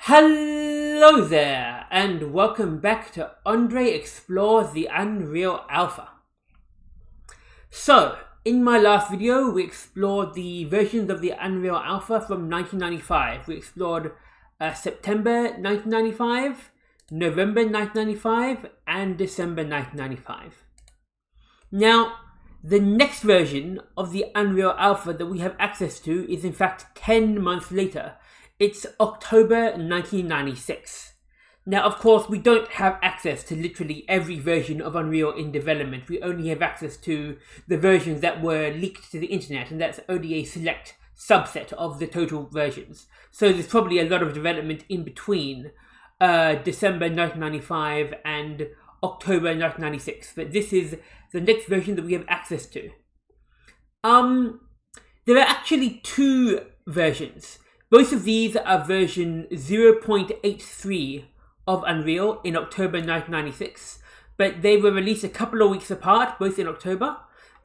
Hello there, and welcome back to André Explores the Unreal Alpha. So, in my last video, we explored the versions of the Unreal Alpha from 1995. We explored September 1995, November 1995, and December 1995. Now, the next version of the Unreal Alpha that we have access to is in fact 10 months later. It's October 1996. Now, of course, we don't have access to literally every version of Unreal in development. We only have access to the versions that were leaked to the internet, and that's only a select subset of the total versions. So there's probably a lot of development in between December 1995 and October 1996. But this is the next version that we have access to. There are actually two versions. Both of these are version 0.83 of Unreal in October 1996, but they were released a couple of weeks apart, both in October,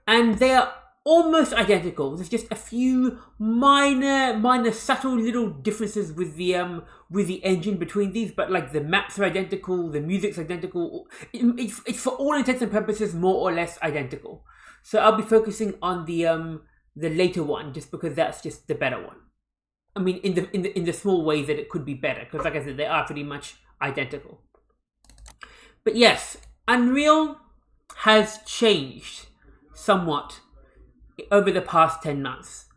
and they are almost identical. There's just a few minor subtle little differences with the engine between these, but like the maps are identical, the music's identical. It's for all intents and purposes more or less identical. So I'll be focusing on the later one, just because that's just the better one. I mean, in the small ways that it could be better, because like I said, they are pretty much identical. But yes, Unreal has changed somewhat over the past 10 months.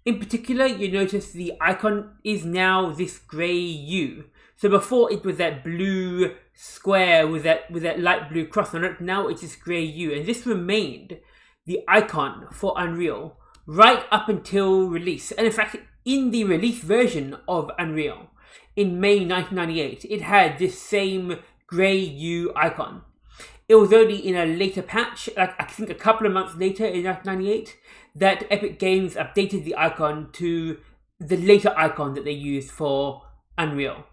In particular, you notice the icon is now this grey U. So before it was that blue square with that light blue cross on it. Now it's this grey U, and this remained the icon for Unreal right up until release. And in fact, in the release version of Unreal in May 1998, it had this same grey U icon. It was only in a later patch, like I think a couple of months later in 1998, that Epic Games updated the icon to the later icon that they used for Unreal.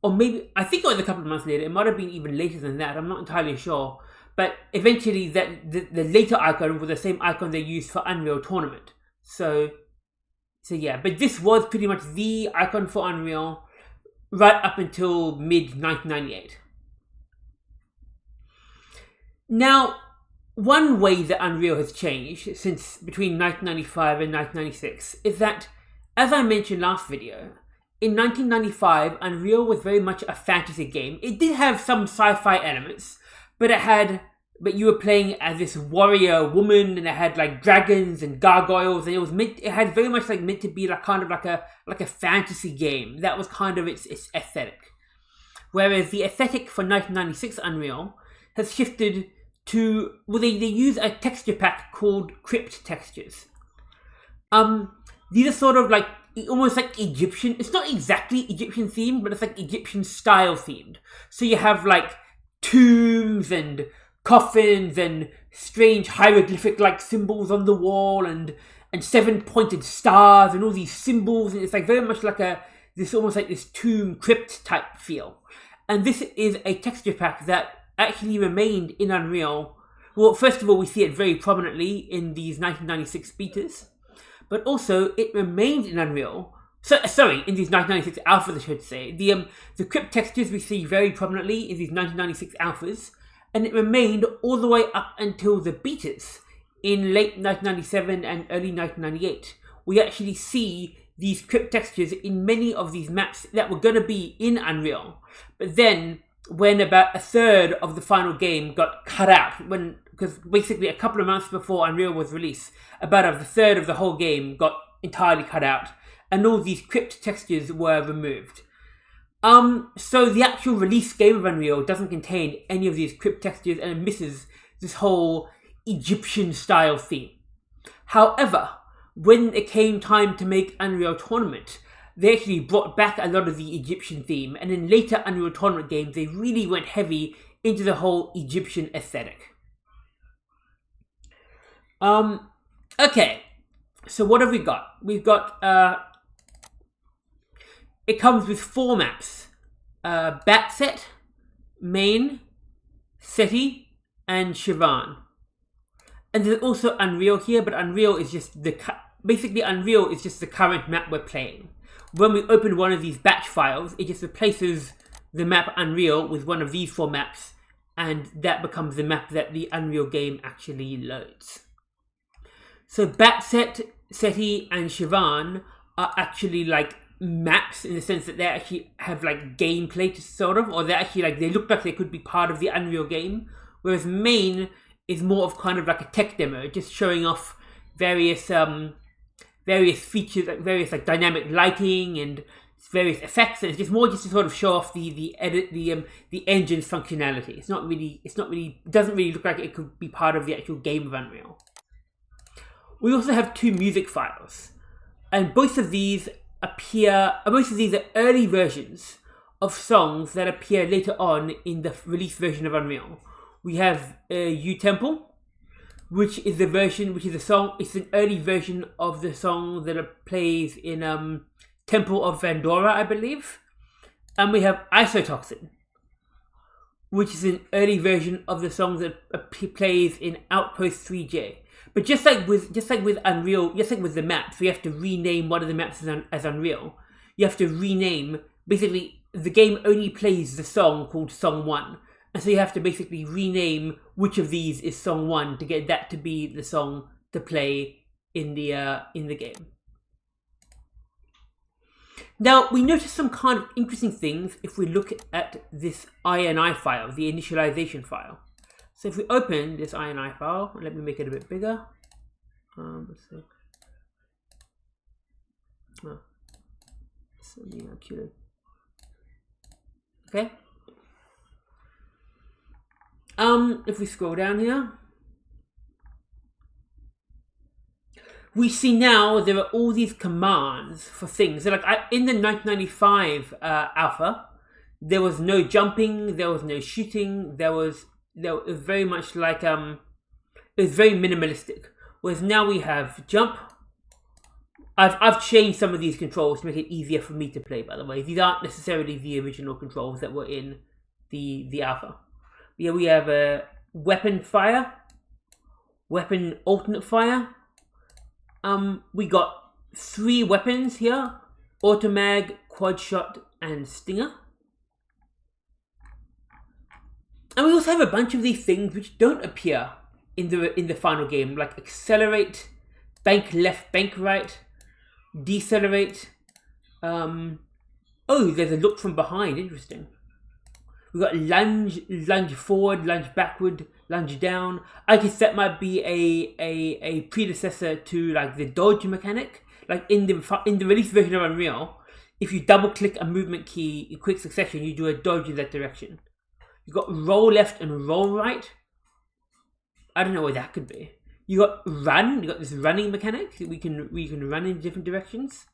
Or maybe, I think it was a couple of months later, it might have been even later than that, I'm not entirely sure. But eventually the later icon was the same icon they used for Unreal Tournament. So yeah, but this was pretty much the icon for Unreal right up until mid-1998. Now, one way that Unreal has changed since between 1995 and 1996 is that, as I mentioned last video, in 1995, Unreal was very much a fantasy game. It did have some sci-fi elements, but you were playing as this warrior woman, and it had like dragons and gargoyles, and it had very much like meant to be like kind of like a fantasy game. That was kind of its aesthetic. Whereas the aesthetic for 1996 Unreal has shifted to, well, they use a texture pack called crypt textures. These are sort of like almost like Egyptian. It's not exactly Egyptian themed, but it's like Egyptian style themed. So you have like tombs and coffins and strange hieroglyphic like symbols on the wall and 7-pointed stars and all these symbols, and it's like very much like this tomb crypt type feel. And this is a texture pack that actually remained in Unreal. Well, first of all, we see it very prominently in these 1996 betas, but also it remained in Unreal. In these 1996 alphas, I should say. The crypt textures we see very prominently in these 1996 alphas, and it remained all the way up until the betas in late 1997 and early 1998. We actually see these crypt textures in many of these maps that were going to be in Unreal. But then, when about a third of the final game got cut out, because basically a couple of months before Unreal was released, about a third of the whole game got entirely cut out, and all these crypt textures were removed. So the actual release game of Unreal doesn't contain any of these crypt textures, and it misses this whole Egyptian style theme. However, when it came time to make Unreal Tournament, they actually brought back a lot of the Egyptian theme, and in later Unreal Tournament games, they really went heavy into the whole Egyptian aesthetic. Okay, so what have we got? We've got, it comes with 4 maps, BatSet, Main, Seti, and Shivan. And there's also Unreal here, but Unreal is just Unreal is just the current map we're playing. when we open one of these batch files, it just replaces the map Unreal with one of these 4 maps, and that becomes the map that the Unreal game actually loads. So BatSet, SETI, and Siobhan are actually like maps in the sense that they actually have like gameplay to sort of, or they actually like, they look like they could be part of the Unreal game, whereas main is more of kind of like a tech demo, just showing off various features, like various like dynamic lighting and various effects, and it's just more just to sort of show off the engine's functionality. It doesn't really look like it could be part of the actual game of Unreal. We also have 2 music files, and both of these are early versions of songs that appear later on in the release version of Unreal. We have U Temple, which is an early version of the song that plays in Temple of Vandora, I believe. And we have Isotoxin, which is an early version of the song that plays in Outpost 3J. But just like with Unreal, just like with the maps, we have to rename one of the maps as Unreal. You have to rename, basically, the game only plays the song called Song 1. And so you have to basically rename which of these is Song 1 to get that to be the song to play in the game. Now, we notice some kind of interesting things if we look at this INI file, the initialization file. So if we open this INI file, let me make it a bit bigger. Let's see. Oh, okay. If we scroll down here, we see now there are all these commands for things. So like in the 1995 alpha, there was no jumping, there was no shooting, it was very much like it was very minimalistic. Whereas now we have jump. I've changed some of these controls to make it easier for me to play, by the way. These aren't necessarily the original controls that were in the alpha. Yeah, we have a weapon fire, weapon alternate fire. We got 3 weapons here: automag, quad shot, and stinger. And we also have a bunch of these things which don't appear in the final game, like accelerate, bank left, bank right, decelerate. Oh, there's a look from behind. Interesting. We've got lunge forward, lunge backward, lunge down. I guess that might be a predecessor to like the dodge mechanic. Like in the release version of Unreal, if you double click a movement key in quick succession, you do a dodge in that direction. You've got roll left and roll right. I don't know what that could be. You got run. You got this running mechanic. We can run in different directions.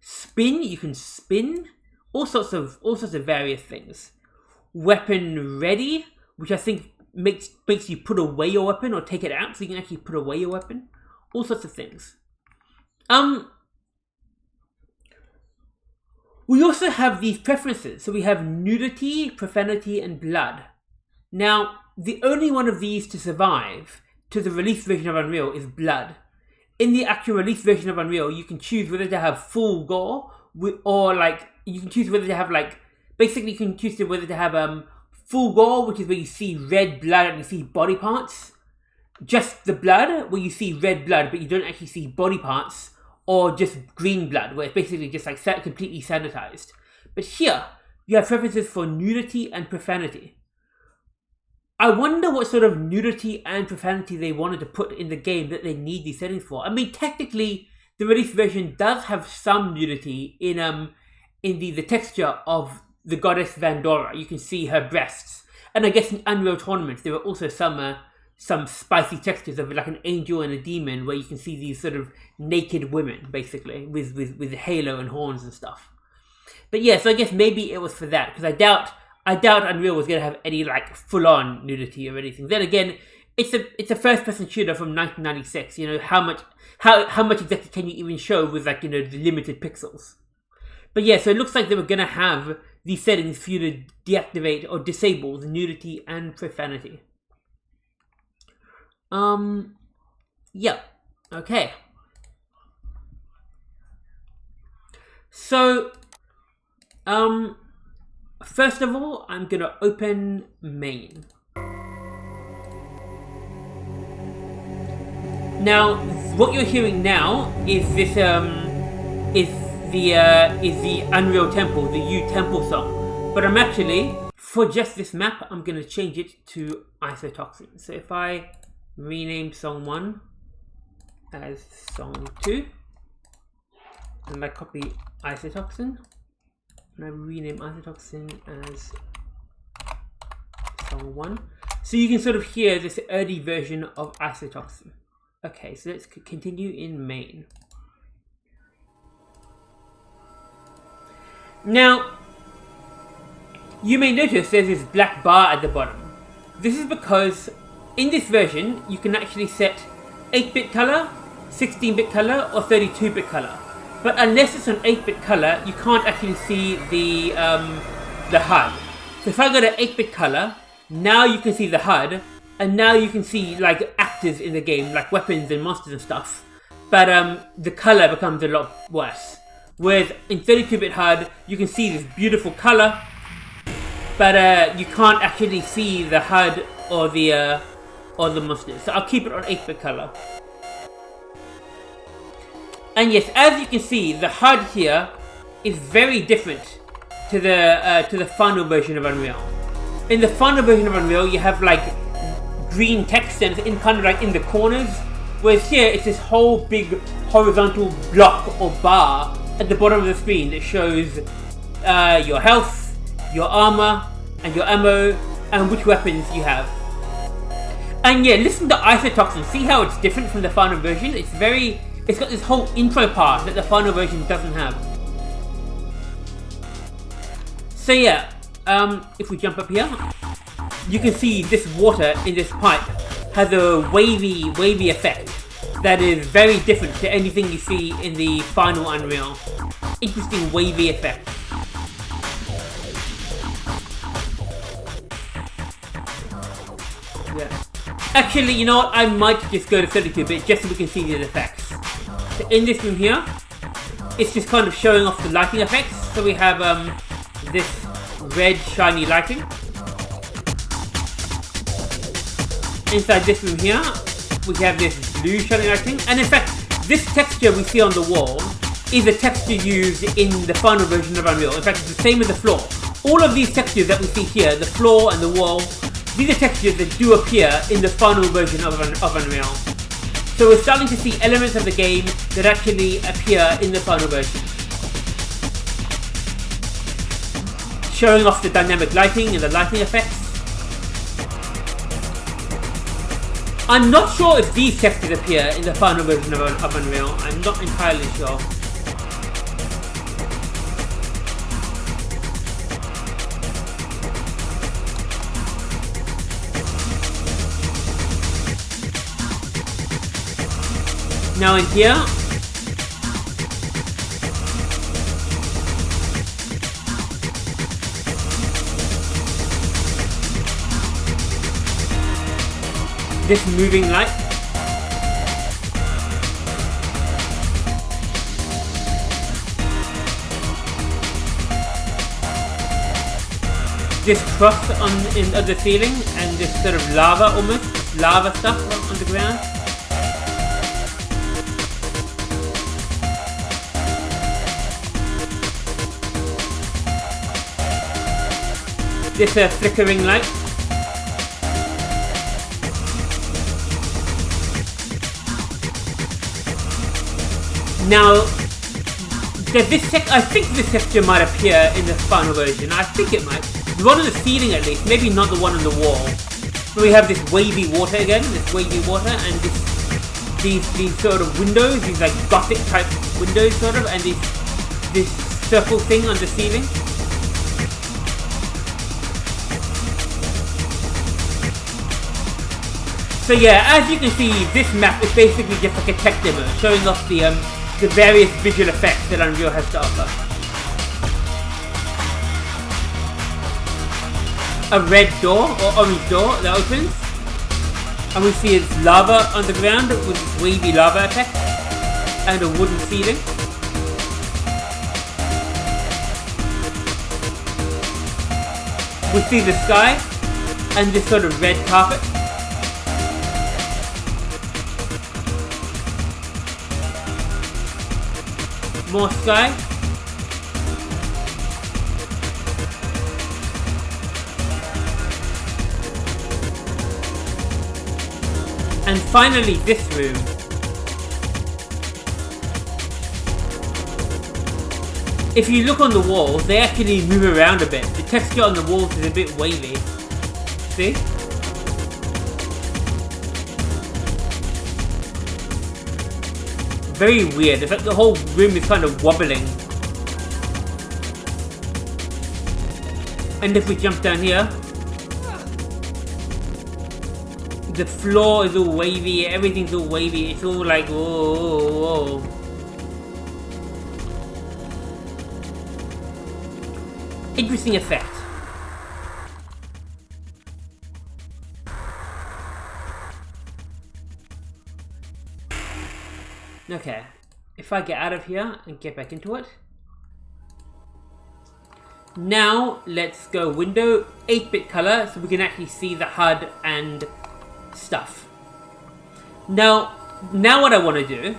Spin. You can spin. All sorts of various things. Weapon ready, which I think makes you put away your weapon or take it out, so you can actually put away your weapon. All sorts of things. We also have these preferences. So we have nudity, profanity, and blood. Now, the only one of these to survive to the release version of Unreal is blood. In the actual release version of Unreal, you can choose whether to have full gore or like you can choose whether to have like. Basically, you can choose whether to have full gore, which is where you see red blood and you see body parts. Just the blood, where you see red blood, but you don't actually see body parts. Or just green blood, where it's basically just like completely sanitized. But here, you have preferences for nudity and profanity. I wonder what sort of nudity and profanity they wanted to put in the game that they need these settings for. I mean, technically, the release version does have some nudity in the texture of the goddess Vandora. You can see her breasts, and I guess in Unreal Tournaments there are also some spicy textures of like an angel and a demon, where you can see these sort of naked women, basically with halo and horns and stuff. But yeah, so I guess maybe it was for that, because I doubt Unreal was gonna have any like full on nudity or anything. Then again, it's a first person shooter from 1996. You know how much exactly can you even show with like the limited pixels. But yeah, so it looks like they were gonna have these settings for you to deactivate or disable the nudity and profanity. Yeah. Okay. So, first of all, I'm gonna open main. Now, what you're hearing now is this is the Unreal Temple, the U Temple song. But I'm actually, for just this map, I'm gonna change it to Isotoxin. So if I rename song 1 as song 2, and I copy Isotoxin, and I rename Isotoxin as song 1, so you can sort of hear this early version of Isotoxin. Okay, so let's continue in main. Now, you may notice there's this black bar at the bottom. This is because in this version, you can actually set 8-bit color, 16-bit color, or 32-bit color. But unless it's an 8-bit color, you can't actually see the HUD. So if I go to 8-bit color, now you can see the HUD, and now you can see like actors in the game, like weapons and monsters and stuff. But the color becomes a lot worse. Whereas in 32-bit HUD, you can see this beautiful color, but you can't actually see the HUD or the monsters. So I'll keep it on 8-bit color. And yes, as you can see, the HUD here is very different to the final version of Unreal. In the final version of Unreal, you have like green text and it's in kind of like in the corners, whereas here it's this whole big horizontal block or bar at the bottom of the screen that shows your health, your armor, and your ammo, and which weapons you have. And yeah, listen to Isotoxin. See how it's different from the final version? It's got this whole intro part that the final version doesn't have. So yeah, if we jump up here, you can see this water in this pipe has a wavy effect that is very different to anything you see in the final Unreal. Interesting wavy effect. Yeah. Actually, you know what? I might just go to 32-bit just so we can see the effects. So in this room here, it's just kind of showing off the lighting effects. So we have this red shiny lighting. Inside this room here, we have this blue shiny lighting. And in fact, this texture we see on the wall is a texture used in the final version of Unreal. In fact, it's the same as the floor. All of these textures that we see here, the floor and the wall, these are textures that do appear in the final version of Unreal. So we're starting to see elements of the game that actually appear in the final version. Showing off the dynamic lighting and the lighting effects. I'm not sure if these textures appear in the final version of Unreal. I'm not entirely sure. Now in here, this moving light. This cross on the ceiling and this sort of lava almost, lava stuff on the ground. This flickering light. Now, does this I think this texture might appear in the final version. I think it might. The one on the ceiling at least, maybe not the one on the wall. But we have this wavy water again, this wavy water, and these sort of windows, these like gothic type windows sort of, and this circle thing on the ceiling. So yeah, as you can see, this map is basically just like a tech demo, showing off the various visual effects that Unreal has to offer. A red door, or orange door, that opens. And we see it's lava on the ground with this wavy lava effect. And a wooden ceiling. We see the sky and this sort of red carpet. More sky. And finally this room. If you look on the walls, they actually move around a bit. The texture on the walls is a bit wavy. See? Very weird. It's like the whole room is kind of wobbling. And if we jump down here, the floor is all wavy, everything's all wavy, it's all like whoa, whoa, whoa. Interesting effect. Okay, if I get out of here and get back into it. Now let's go window 8-bit color so we can actually see the HUD and stuff. Now what I want to do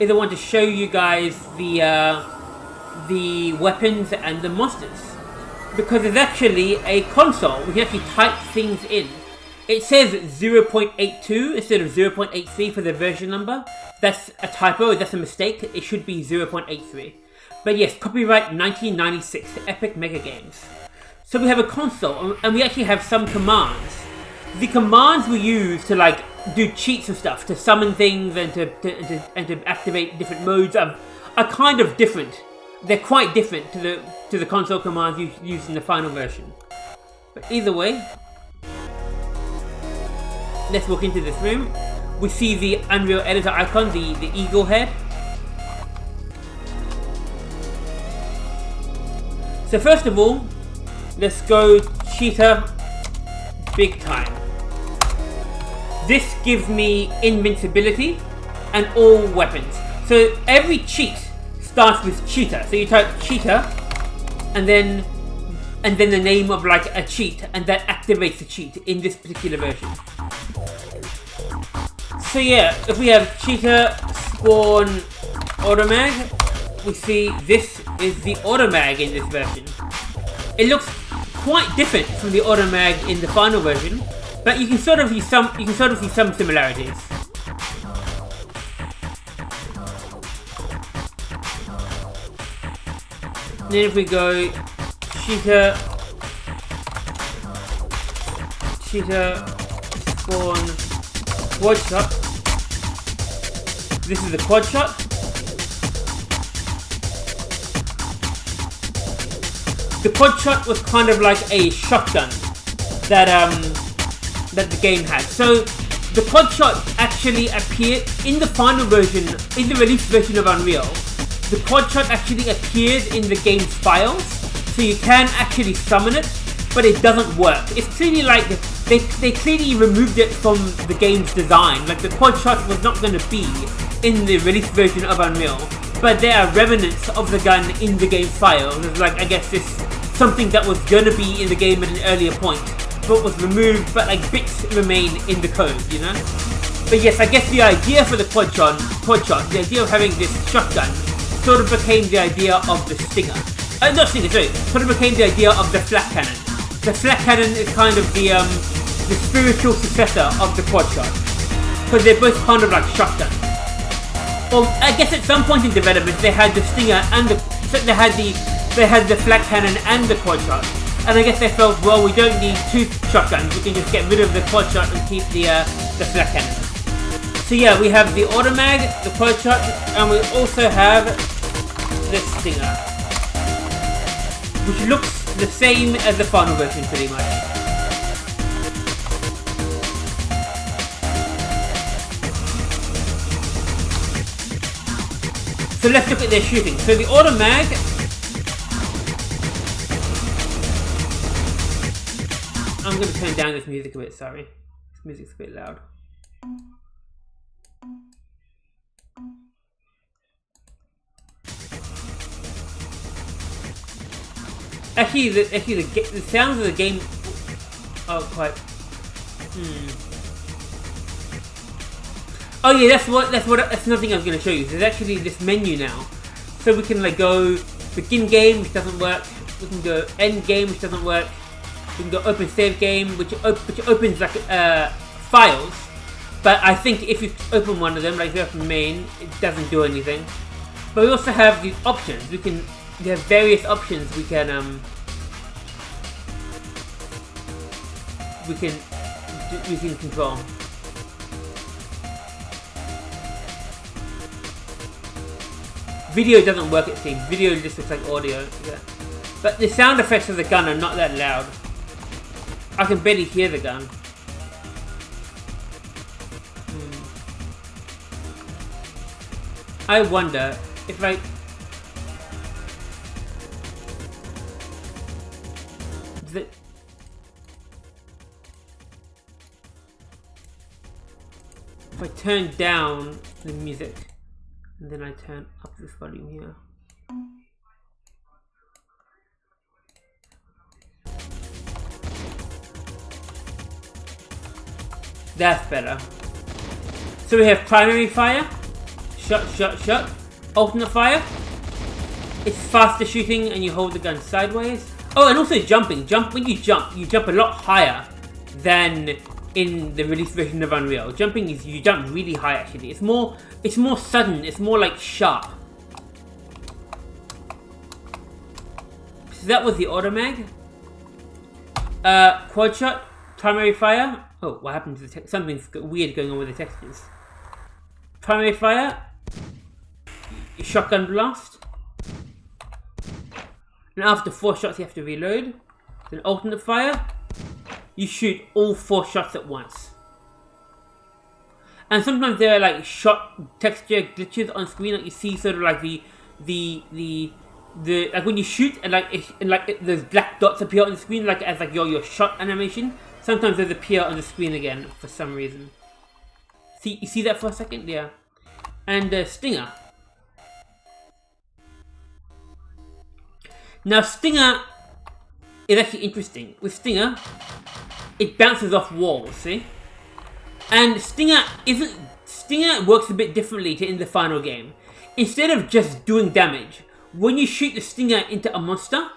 is I want to show you guys the weapons and the monsters, because there's actually a console. We can actually type things in. It says 0.82 instead of 0.83 for the version number. That's a typo, that's a mistake. It should be 0.83. But yes, copyright 1996, Epic Mega Games. So we have a console and we actually have some commands. The commands we use to like do cheats and stuff, to summon things and to activate different modes are kind of different. They're quite different to the console commands used in the final version. But either way, let's walk into this room. We see the Unreal Editor icon, the eagle head. So first of all, let's go cheetah big time. This gives me invincibility and all weapons. So every cheat starts with cheetah. So you type cheetah and then the name of like a cheat, and that activates the cheat in this particular version. So yeah, if we have cheetah spawn automag, we see this is the automag in this version. It looks quite different from the automag in the final version, but you can sort of see some similarities. And then if we go cheetah spawn quad shot, this is the quad shot. The quad shot was kind of like a shotgun that the game had. So the quad shot actually appeared in the final version, in the release version of Unreal. The quad shot actually appears in the game's files, so you can actually summon it, but it doesn't work. It's clearly like they clearly removed it from the game's design. Like the quad shot was not going to be in the release version of Unreal, but there are remnants of the gun in the game files. It's like, I guess this something that was going to be in the game at an earlier point, but was removed, but like bits remain in the code, you know? But yes, I guess the idea for the quad shot, the idea of having this shotgun sort of became the idea of the stinger. Not stinger, sorry, sort of became the idea of the flat cannon. The flat cannon is kind of the spiritual successor of the quad shot, because they're both kind of like shotguns. Well, I guess at some point in development they had the stinger and they had the flat cannon and the quad shot, and I guess they felt, well, we don't need two shotguns, we can just get rid of the quad shot and keep the flat cannon. So yeah, we have the automag, the quad shot, and we also have the stinger, which looks the same as the final version pretty much. So let's look at their shooting. So the automag, I'm going to turn down this music a bit, sorry. This music's a bit loud. Actually, the sounds of the game are quite. Oh yeah, that's another thing I was going to show you. There's actually this menu now, so we can like go begin game, which doesn't work. We can go end game, which doesn't work. We can go open save game, which opens like files. But I think if you open one of them, like if you open main, it doesn't do anything. But we also have these options. We have various options we can control. Video doesn't work, it seems. Video just looks like audio. Yeah. But the sound effects of the gun are not that loud. I can barely hear the gun. I wonder if if I turn down the music and then I turn up this volume here. That's better. So we have primary fire, shot, alternate fire. It's faster shooting and you hold the gun sideways. Oh, and also jumping. When you jump a lot higher than in the release version of Unreal. Jumping is you jump really high actually. It's more sudden, it's more like sharp. So that was the automag. Quad shot, primary fire. Oh, what happened to the text? Something's weird going on with the textures. Primary fire, shotgun blast. And after 4 shots you have to reload. Then alternate fire, you shoot all 4 shots at once. And sometimes there are like shot texture glitches on screen, like you see sort of like the like when you shoot and those black dots appear on the screen like as like your shot animation. Sometimes those appear on the screen again for some reason. You see that for a second? Yeah. And Stinger. Now Stinger is actually interesting. With Stinger, it bounces off walls, see? And Stinger works a bit differently to in the final game. Instead of just doing damage, when you shoot the Stinger into a monster,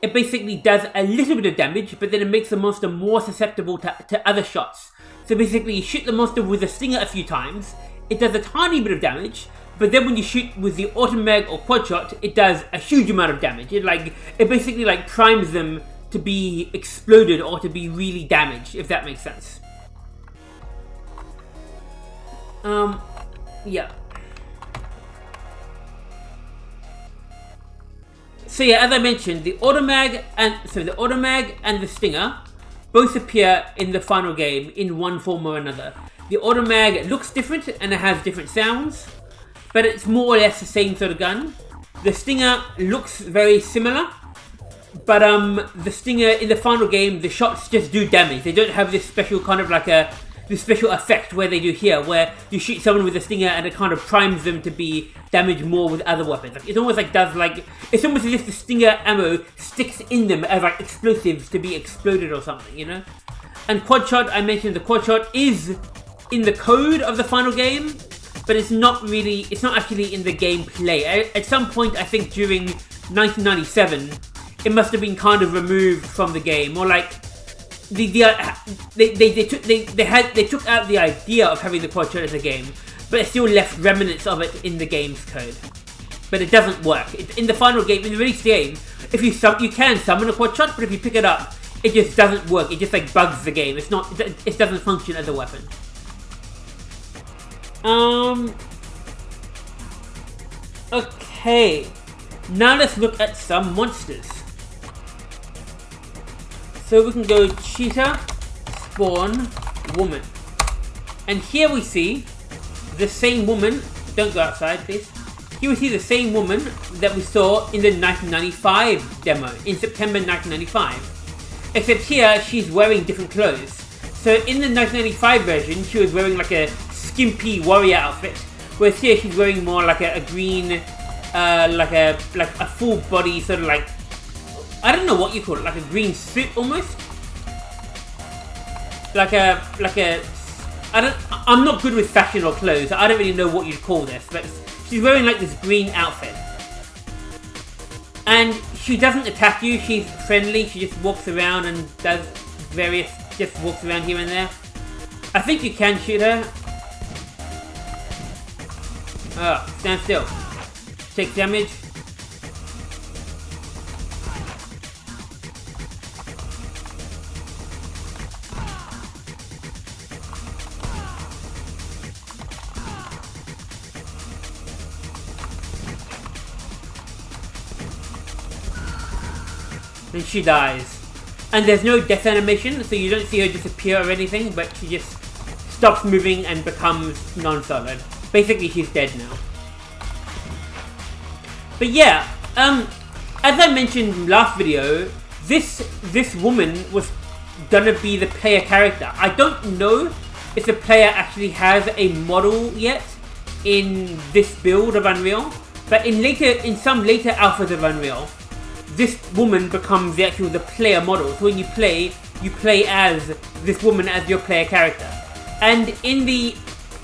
it basically does a little bit of damage, but then it makes the monster more susceptible to other shots. So basically you shoot the monster with the Stinger a few times, it does a tiny bit of damage, but then when you shoot with the automag or quad shot, it does a huge amount of damage. It basically like primes them to be exploded or to be really damaged, if that makes sense. Yeah. So yeah, as I mentioned, the automag and the Stinger both appear in the final game in one form or another. The automag looks different and it has different sounds, but it's more or less the same sort of gun. The Stinger looks very similar, but the Stinger in the final game, the shots just do damage. They don't have this special kind of like this special effect where they do here, where you shoot someone with a Stinger and it kind of primes them to be damaged more with other weapons. Like, it's almost like it's almost as if the Stinger ammo sticks in them as like explosives to be exploded or something, you know? And quad shot, I mentioned the quad shot is in the code of the final game, but it's not actually in the gameplay. At some point, I think during 1997, it must have been kind of removed from the game, or like they took out the idea of having the quad shot as a game, but it still left remnants of it in the game's code. But it doesn't work. In the final game, in the release game, if you can summon a quad shot, but if you pick it up, it just doesn't work. It just like bugs the game. It doesn't function as a weapon. Okay. Now let's look at some monsters. So we can go cheetah, spawn, woman. And here we see the same woman. Don't go outside, please. Here we see the same woman that we saw in the 1995 demo, in September 1995. Except here, she's wearing different clothes. So in the 1995 version, she was wearing like a skimpy warrior outfit, whereas here she's wearing more like a green, like a full body sort of like I don't know what you call it, like a green suit almost. I'm not good with fashion or clothes. I don't really know what you'd call this, but she's wearing like this green outfit. And she doesn't attack you, she's friendly, she just walks around and does just walks around here and there. I think you can shoot her. Stand still. Take damage. And she dies. And there's no death animation, so you don't see her disappear or anything, but she just stops moving and becomes non-solid. Basically, she's dead now. But yeah, as I mentioned last video, this woman was gonna be the player character. I don't know if the player actually has a model yet in this build of Unreal, but in some later alphas of Unreal, this woman becomes the player model. So when you play as this woman as your player character. And in the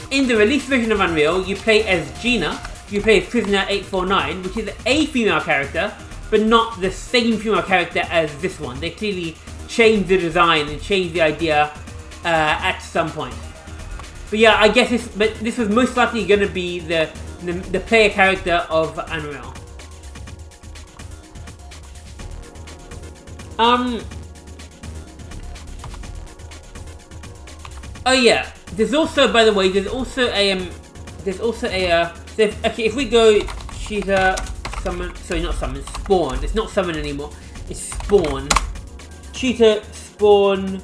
release version of Unreal, you play as Gina. You play as Prisoner 849, which is a female character, but not the same female character as this one. They clearly changed the design and changed the idea at some point. But yeah, I guess this was most likely going to be the player character of Unreal. Oh yeah, there's also, by the way, okay, if we go Cheetah, summon, sorry, not summon, spawn. It's not summon anymore, it's spawn. Cheetah, spawn,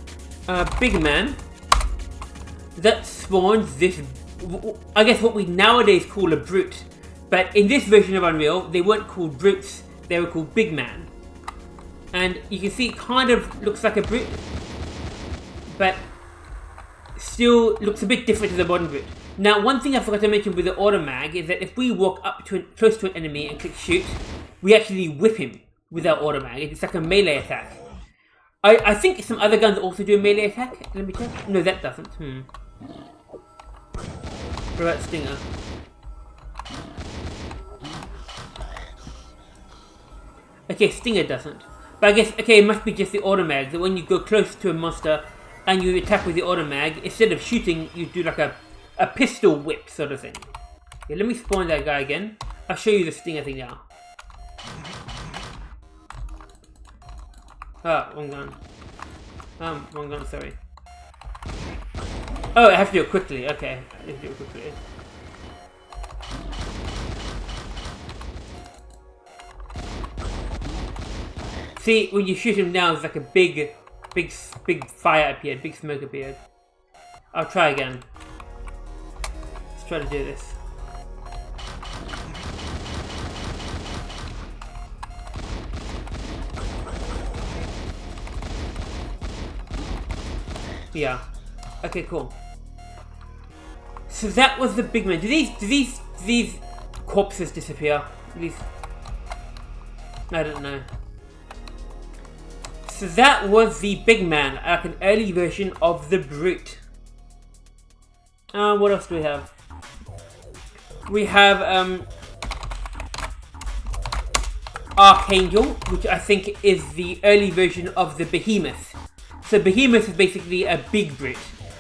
big man. That spawns this, I guess what we nowadays call a brute. But in this version of Unreal, they weren't called brutes, they were called big man. And you can see it kind of looks like a brute, but still looks a bit different to the modern brute. Now, one thing I forgot to mention with the automag is that if we walk up to close to an enemy and click shoot, we actually whip him with our automag. It's like a melee attack. I think some other guns also do a melee attack. Let me check. No, that doesn't. What about Stinger? Okay, Stinger doesn't. But I guess, okay, it must be just the automag, that when you go close to a monster and you attack with the automag, instead of shooting, you do like a pistol whip sort of thing. Okay, let me spawn that guy again. I'll show you the Stinger thing now. Wrong gun. Wrong gun, sorry. Oh, I have to do it quickly, okay. I have to do it quickly. See, when you shoot him down, it's like a big fire appeared, big smoke appeared. I'll try again. Let's try to do this. Yeah. Okay, cool. So that was the big man. Do these corpses disappear? I don't know. So that was the big man, like an early version of the brute. What else do we have? We have Archangel, which I think is the early version of the behemoth. So behemoth is basically a big brute,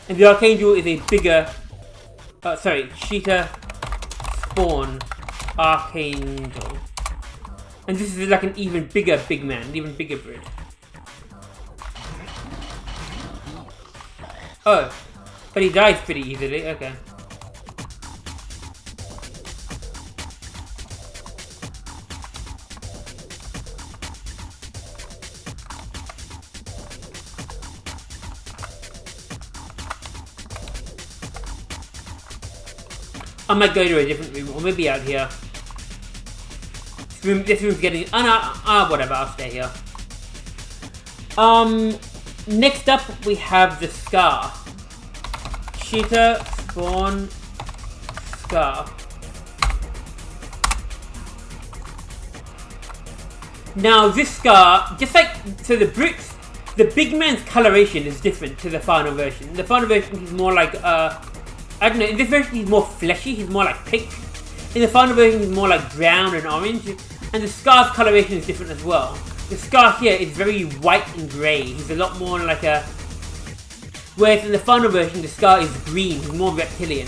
and the Archangel is a bigger. Cheetah, spawn, Archangel, and this is like an even bigger big man, an even bigger brute. Oh, but he dies pretty easily, okay. I might go to a different room, or maybe out here. This room's getting... whatever, I'll stay here. Next up, we have the Scar. Cheetah, spawn, Scar. Now this Scar, just like, so the big man's coloration is different to the final version. In the final version he's more like, I don't know, in this version he's more fleshy, he's more like pink. In the final version he's more like brown and orange. And the Scar's coloration is different as well. The Scar here is very white and grey. He's a lot more like a... Whereas in the final version the Scar is green, he's more reptilian.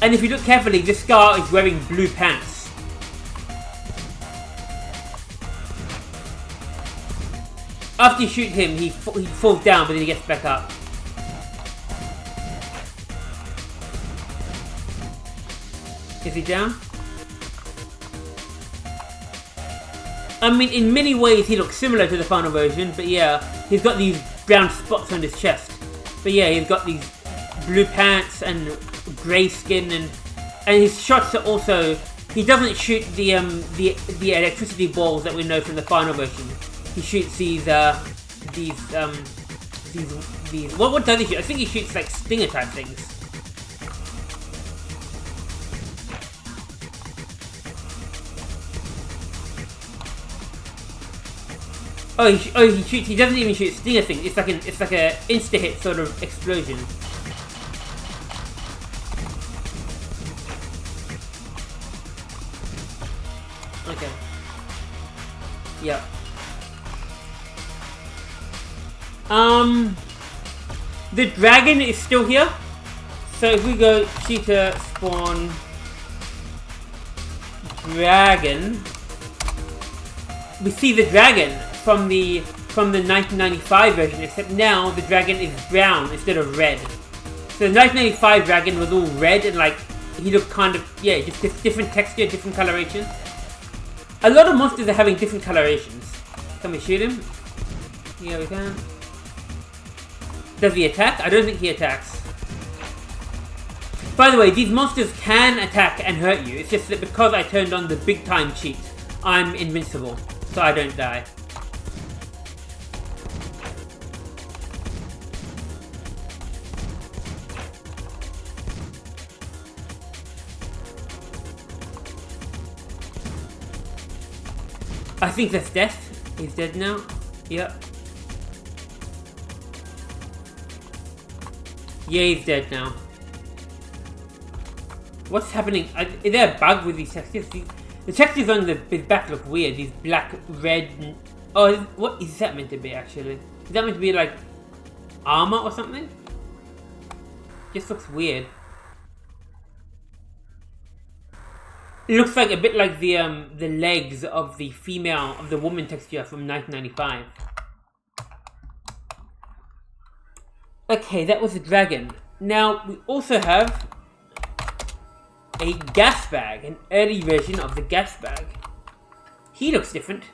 And if you look carefully, this Scar is wearing blue pants. After you shoot him, he falls down, but then he gets back up. Is he down? I mean, in many ways he looks similar to the final version, but yeah, he's got these brown spots on his chest. But yeah, he's got these blue pants and grey skin, and his shots are also... He doesn't shoot the electricity balls that we know from the final version. He shoots these what does he shoot? I think he shoots like stinger type things. He shoots. He doesn't even shoot stinger things. It's like a insta hit sort of explosion. Okay. Yeah. The dragon is still here. So if we go cheetah spawn dragon, we see the dragon from the 1995 version, except now the dragon is brown instead of red. So the 1995 dragon was all red and like he looked kind of, yeah, just different texture, different coloration. A lot of monsters are having different colorations. Can we shoot him? Yeah, we can. Does he attack? I don't think he attacks. By the way, these monsters can attack and hurt you. It's just that because I turned on the big time cheat, I'm invincible, so I don't die. I think that's death. He's dead now. Yep. Yeah, he's dead now. What's happening? Is there a bug with these textures? The textures on his back look weird. These black, red... And, oh, what is that meant to be, actually? Is that meant to be, like, armor or something? Just looks weird. It looks like a bit like the legs of the female, of the woman texture from 1995. Okay, that was a dragon. Now, we also have a gas bag, an early version of the gas bag. He looks different.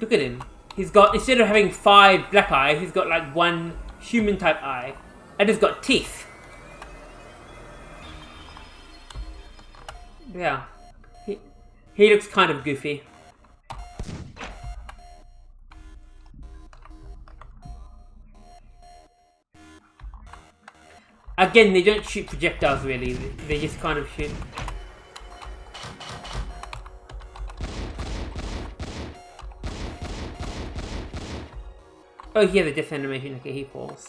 Look at him. He's got, instead of having 5 black eyes, he's got like 1 human type eye. And he's got teeth. Yeah. He looks kind of goofy. Again, they don't shoot projectiles really, they just kind of shoot. Oh, here the death animation, okay, he falls.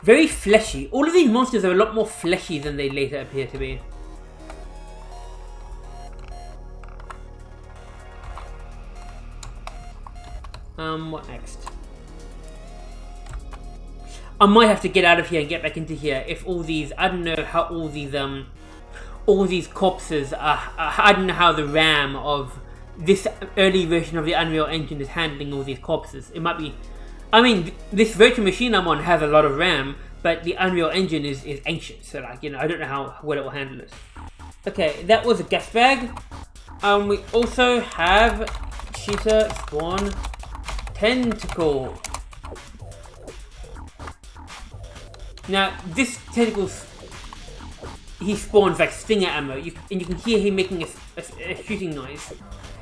Very fleshy. All of these monsters are a lot more fleshy than they later appear to be. What next? I might have to get out of here and get back into here if all these, I don't know how all these corpses are, I don't know how the RAM of this early version of the Unreal Engine is handling all these corpses. It might be, I mean, this virtual machine I'm on has a lot of RAM, but the Unreal Engine is ancient, so like, you know, I don't know how well it will handle it. Okay, that was a gas bag. We also have cheetah spawn tentacle. Now, this tentacle, he spawns like stinger ammo, and you can hear him making a shooting noise.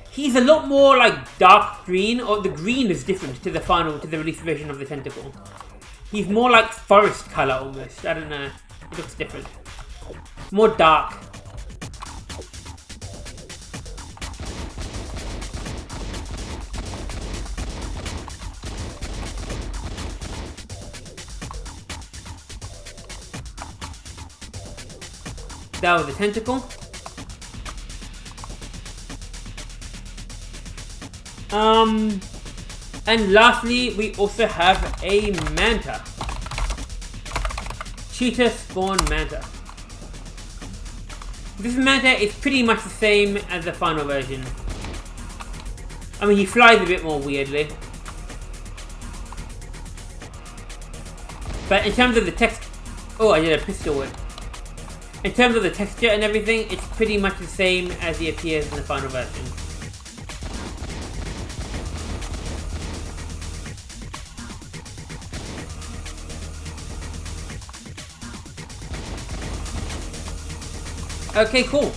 He's a lot more like dark green, or the green is different to the release version of the tentacle. He's more like forest color almost, I don't know, it looks different. More dark. That was a tentacle. And lastly, we also have a manta. Cheetah spawn manta. This manta is pretty much the same as the final version. I mean, he flies a bit more weirdly. But in terms of the text... Oh, I did a pistol whip. In terms of the texture and everything, it's pretty much the same as he appears in the final version. Okay, cool.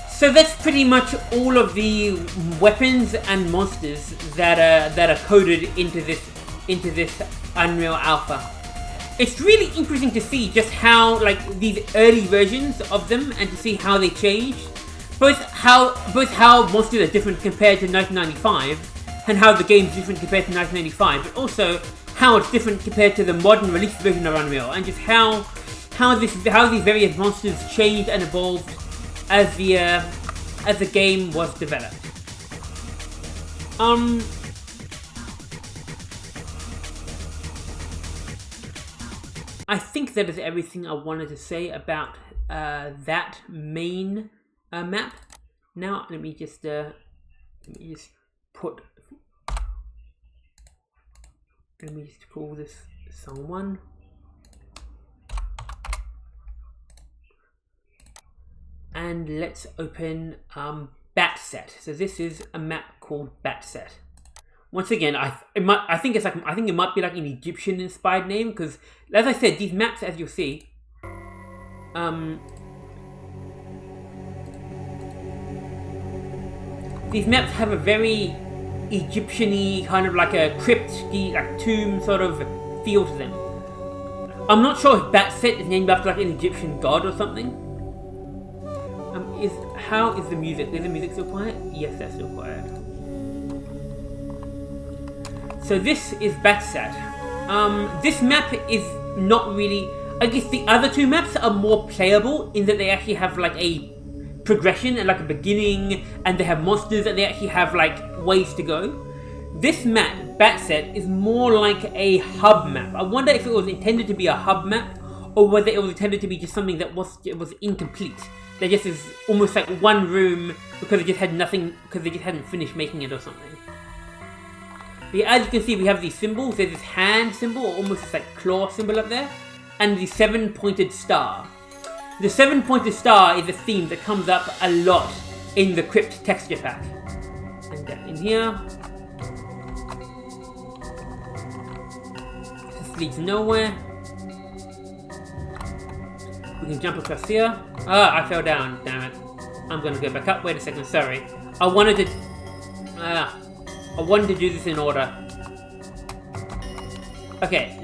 So that's pretty much all of the weapons and monsters that are coded into this Unreal Alpha. It's really interesting to see just how, like, these early versions of them, and to see how they changed. Both how monsters are different compared to 1995, and how the game's different compared to 1995, but also how it's different compared to the modern release version of Unreal, and just how these various monsters changed and evolved as the game was developed. I think that is everything I wanted to say about that main map. Now let me just call this song 1. And let's open BatSet. So this is a map called BatSet. Once again, I think it might be like an Egyptian-inspired name, because, as I said, these maps, as you'll see, these maps have a very Egyptian-y, kind of like a crypt-y, like tomb sort of feel to them. I'm not sure if BatSet is named after like an Egyptian god or something. How is the music? Is the music still quiet? Yes, that's still quiet. So this is BatSet. This map is not really... I guess the other two maps are more playable in that they actually have like a progression and like a beginning, and they have monsters, and they actually have like ways to go. This map, BatSet, is more like a hub map. I wonder if it was intended to be a hub map, or whether it was intended to be just something that was incomplete. There just is almost like one room because it just had nothing, because they just hadn't finished making it or something. But as you can see, we have these symbols. There's this hand symbol, or almost this like claw symbol up there, and the 7-pointed star. The 7-pointed star is a theme that comes up a lot in the Crypt texture pack. And that in here. This leads nowhere. We can jump across here. Ah, I fell down, damn it. I'm gonna go back up. Wait a second, sorry. I wanted to do this in order. Okay,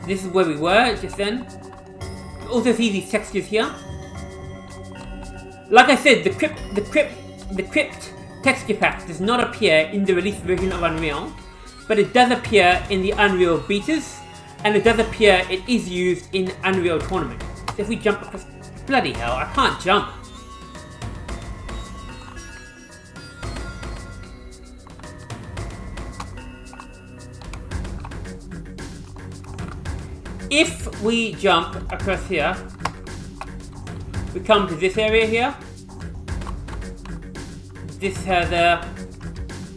this is where we were just then. You also see these textures here. Like I said, the crypt texture pack does not appear in the release version of Unreal, but it does appear in the Unreal betas, and it does appear, it is used in Unreal Tournament. So if we jump across... Bloody hell, I can't jump. If we jump across here, we come to this area here. This has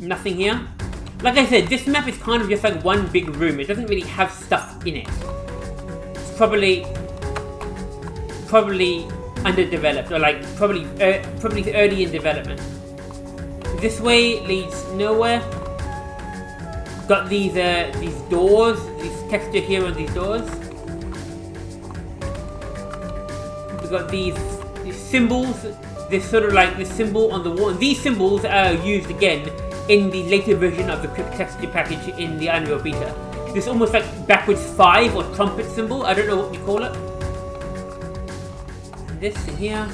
nothing here. Like I said, this map is kind of just like one big room. It doesn't really have stuff in it. It's probably underdeveloped, or like probably early in development. This way leads nowhere. Got these doors, this texture here on these doors. We've got these symbols. This sort of like this symbol on the wall. And these symbols are used again in the later version of the Crypt texture package in the Unreal Beta. This almost like backwards 5 or trumpet symbol. I don't know what you call it. And this in here.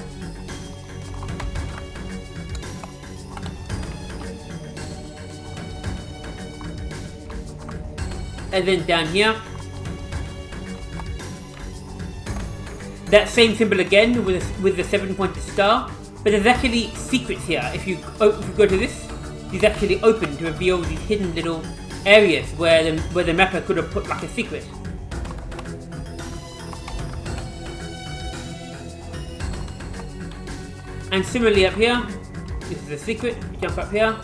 And then down here. that same symbol again with the 7-pointed star, but there's actually secrets here. If you go to this, these actually open to reveal these hidden little areas where the mapper could have put like a secret. And similarly up here, this is a secret. You jump up here,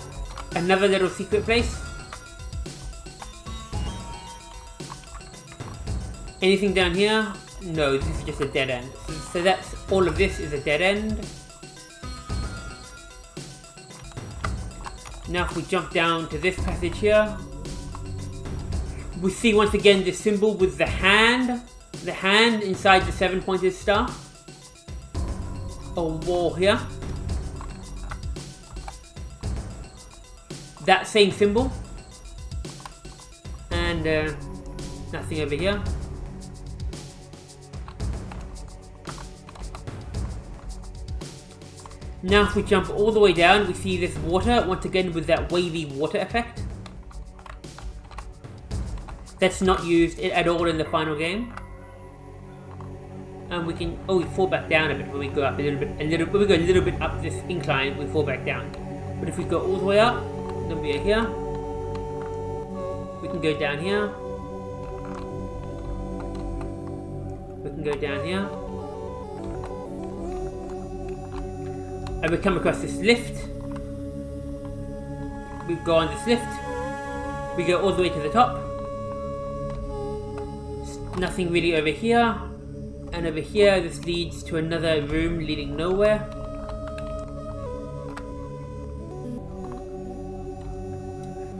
another little secret place. Anything down here? No, this is just a dead end. So that's all of this is a dead end. Now if we jump down to this passage here, we see once again the symbol with the hand inside the 7-pointed star. A wall here. That same symbol. And nothing over here. Now if we jump all the way down, we see this water, once again with that wavy water effect. That's not used at all in the final game. And we can, we fall back down a bit when we go up when we go a little bit up this incline, we fall back down. But if we go all the way up, then we are here. We can go down here. We can go down here. And we come across this lift. We go on this lift. We go all the way to the top. Nothing really over here. And over here, this leads to another room leading nowhere.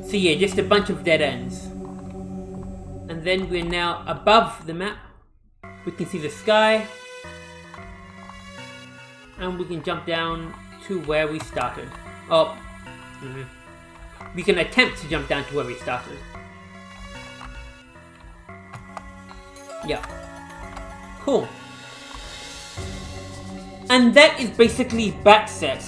So yeah, just a bunch of dead ends. And then we're now above the map. We can see the sky. And we can jump down to where we started. We can attempt to jump down to where we started. Yeah. Cool. And that is basically BatSet.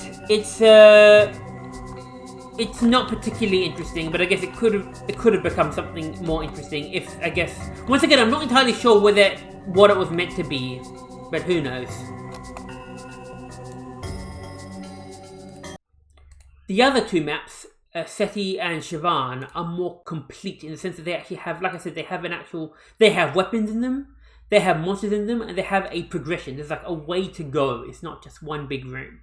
It's not particularly interesting, but I guess it could have become something more interesting if, I guess, once again, I'm not entirely sure what it was meant to be, but who knows. The other two maps, Seti and Shivan, are more complete in the sense that they actually have, like I said, they have weapons in them, they have monsters in them, and they have a progression. There's like a way to go. It's not just one big room.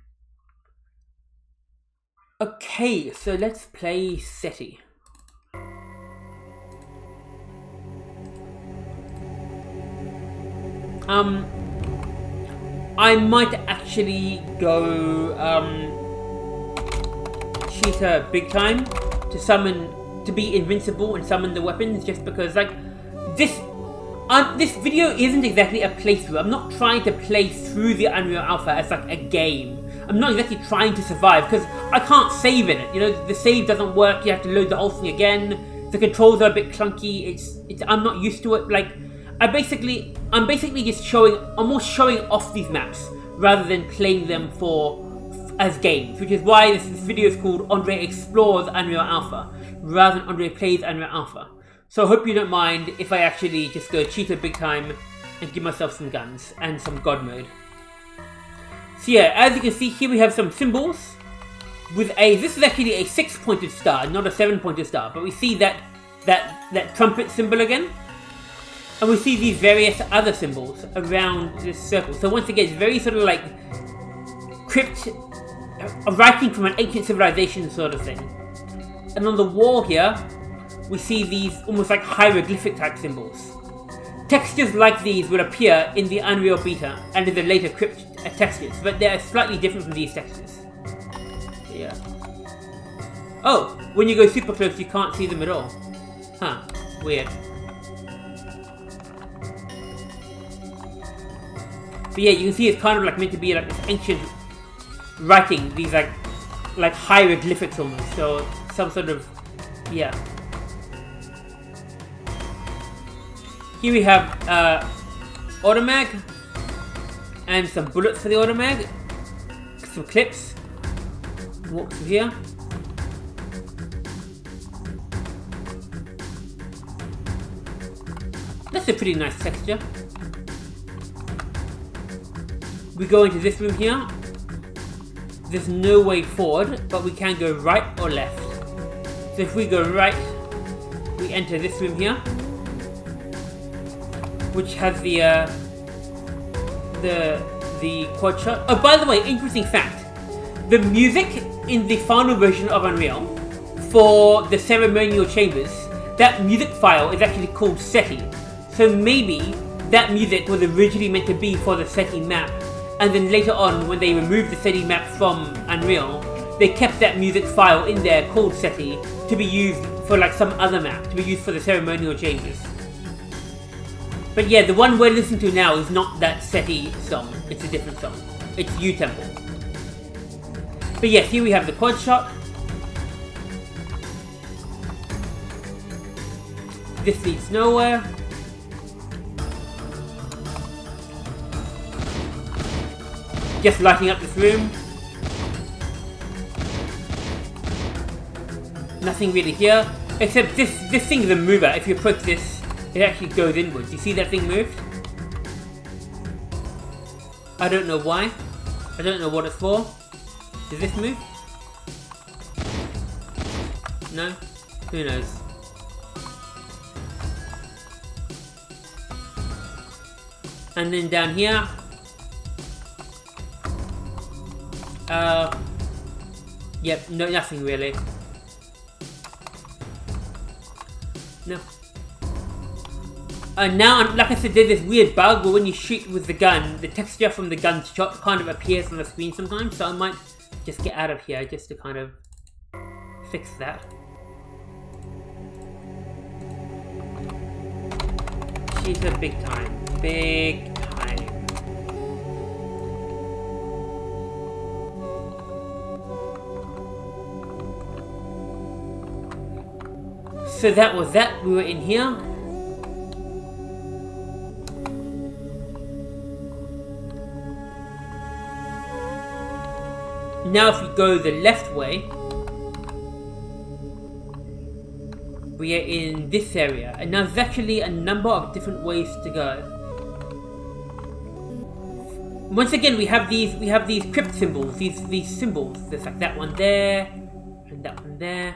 Okay, so let's play Seti. I might actually go cheater big time to be invincible and summon the weapons, just because like this video isn't exactly a playthrough. I'm not trying to play through the Unreal Alpha as like a game. I'm not exactly trying to survive because I can't save in it. You know, the save doesn't work. You have to load the whole thing again. The controls are a bit clunky. I'm not used to it. Like I'm basically just showing off these maps rather than playing them as games, which is why this video is called André Explores Unreal Alpha rather than André Plays Unreal Alpha. So I hope you don't mind if I actually just go cheater big time and give myself some guns and some god mode. So yeah, as you can see here we have some symbols with this is actually a 6-pointed star, not a 7-pointed star, but we see that trumpet symbol again. And we see these various other symbols around this circle. So once again, it's very sort of like a writing from an ancient civilization sort of thing. And on the wall here, we see these almost like hieroglyphic type symbols. Textures like these will appear in the Unreal Beta and in the later crypt textures, but they're slightly different from these textures. Yeah. Oh, when you go super close, you can't see them at all. Huh, weird. But yeah, you can see it's kind of like meant to be like this ancient writing, these like hieroglyphics almost, so some sort of, yeah. Here we have automag and some bullets for the automag, some clips. Walk through here. That's a pretty nice texture. we go into this room here. There's no way forward, but we can go right or left. So if we go right, we enter this room here, which has the quad shot. Oh, by the way, interesting fact: the music in the final version of Unreal for the ceremonial chambers, that music file is actually called SETI. So maybe that music was originally meant to be for the SETI map. And then later on, when they removed the SETI map from Unreal, they kept that music file in there called SETI to be used for like some other map, to be used for the ceremonial chambers. But yeah, the one we're listening to now is not that SETI song, it's a different song. It's U Temple. But yes, here we have the quad shot. This leads nowhere. Just lighting up this room. Nothing really here, except this thing is a mover. If you approach this, it actually goes inwards. You see that thing moved? I don't know why. I don't know what it's for. Does this move? No? Who knows? And then down here, yep, no, nothing really. No. Now, like I said, there's this weird bug where when you shoot with the gun, the texture from the gun's shot kind of appears on the screen sometimes, so I might just get out of here just to kind of fix that. She's a big time. Big time. So that was that. We were in here. Now if we go the left way, we are in this area, and now there's actually a number of different ways to go. Once again, we have these crypt symbols, these symbols. There's like that one there, and that one there,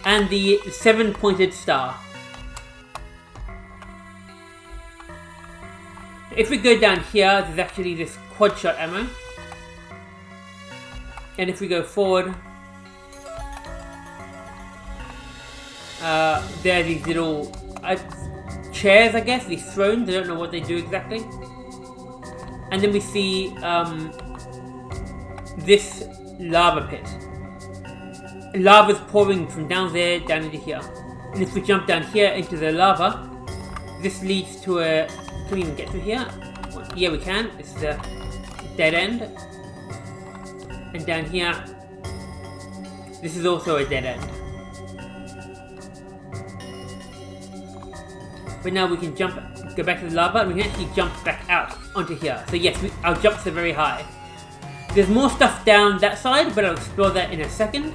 and the 7-pointed star. If we go down here, there's actually this quad shot ammo. And if we go forward, there are these little chairs, I guess, these thrones. I don't know what they do exactly. And then we see this lava pit. Lava's pouring from down there down into here. And if we jump down here into the lava, this leads to a... Can we even get through here? Yeah, we can. This is a dead end. And down here, this is also a dead end. But now we can jump, go back to the lava, and we can actually jump back out onto here. So yes, our jumps are very high. There's more stuff down that side, but I'll explore that in a second.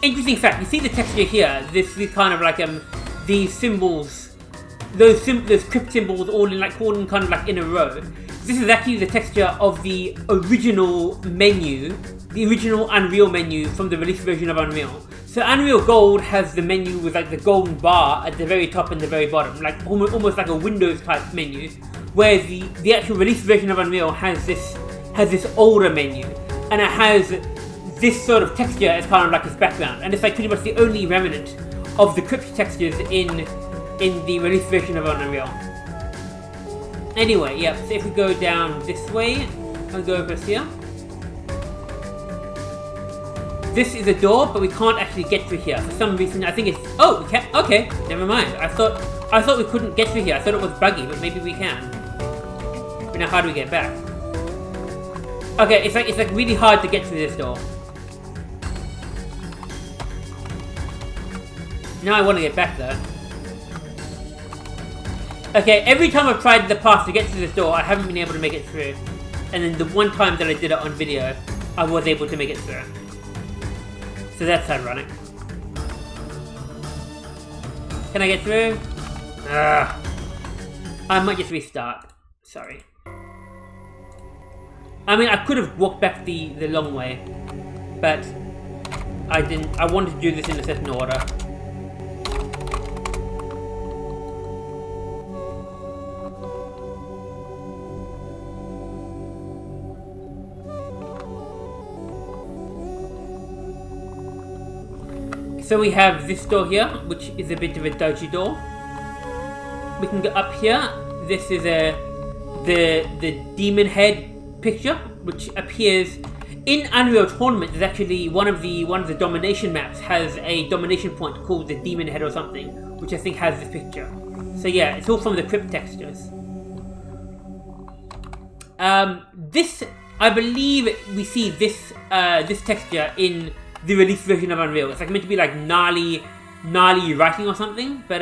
Interesting fact, you see the texture here, this kind of like these symbols, those crypt symbols all in kind of like in a row. This is actually the texture of the original menu, the original Unreal menu from the release version of Unreal. So Unreal Gold has the menu with like the golden bar at the very top and the very bottom, like almost like a Windows type menu, whereas the actual release version of Unreal has this older menu, and it has this sort of texture as kind of like its background, and it's like pretty much the only remnant of the crypt textures in the release version of Unreal. Anyway, yeah, so if we go down this way and go over here, this is a door, but we can't actually get through here. For some reason, I think it's... Oh, we can. Okay, never mind. I thought we couldn't get through here. I thought it was buggy, but maybe we can. But now how do we get back? Okay, it's like really hard to get through this door. Now I want to get back though. Okay, every time I've tried in the past to get to this door, I haven't been able to make it through. And then the one time that I did it on video, I was able to make it through. So that's ironic. Can I get through? I might just restart. Sorry. I mean, I could have walked back the long way, but I didn't. I wanted to do this in a certain order. So we have this door here, which is a bit of a dodgy door. We can go up here. This is the demon head picture, which appears in Unreal Tournament. There's actually one of the domination maps has a domination point called the demon head or something, which I think has this picture. So yeah, it's all from the crypt textures. This, I believe, we see this this texture in the release version of Unreal. It's like meant to be like gnarly writing or something, but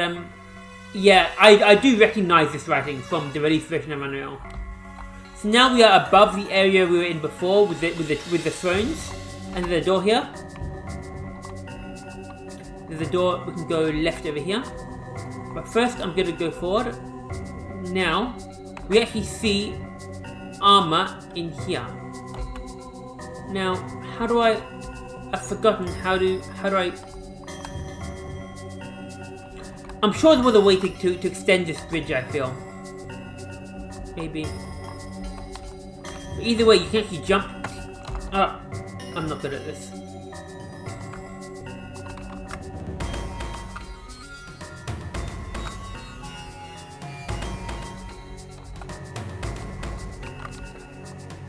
yeah, I do recognize this writing from the release version of Unreal. So now we are above the area we were in before with the thrones, and there's a door here. There's a door. We can go left over here, but first I'm gonna go forward. Now we actually see armor in here. Now, how do I've forgotten how do I... I'm sure there was a way to extend this bridge, I feel. Maybe. But either way, you can actually jump... Oh, I'm not good at this.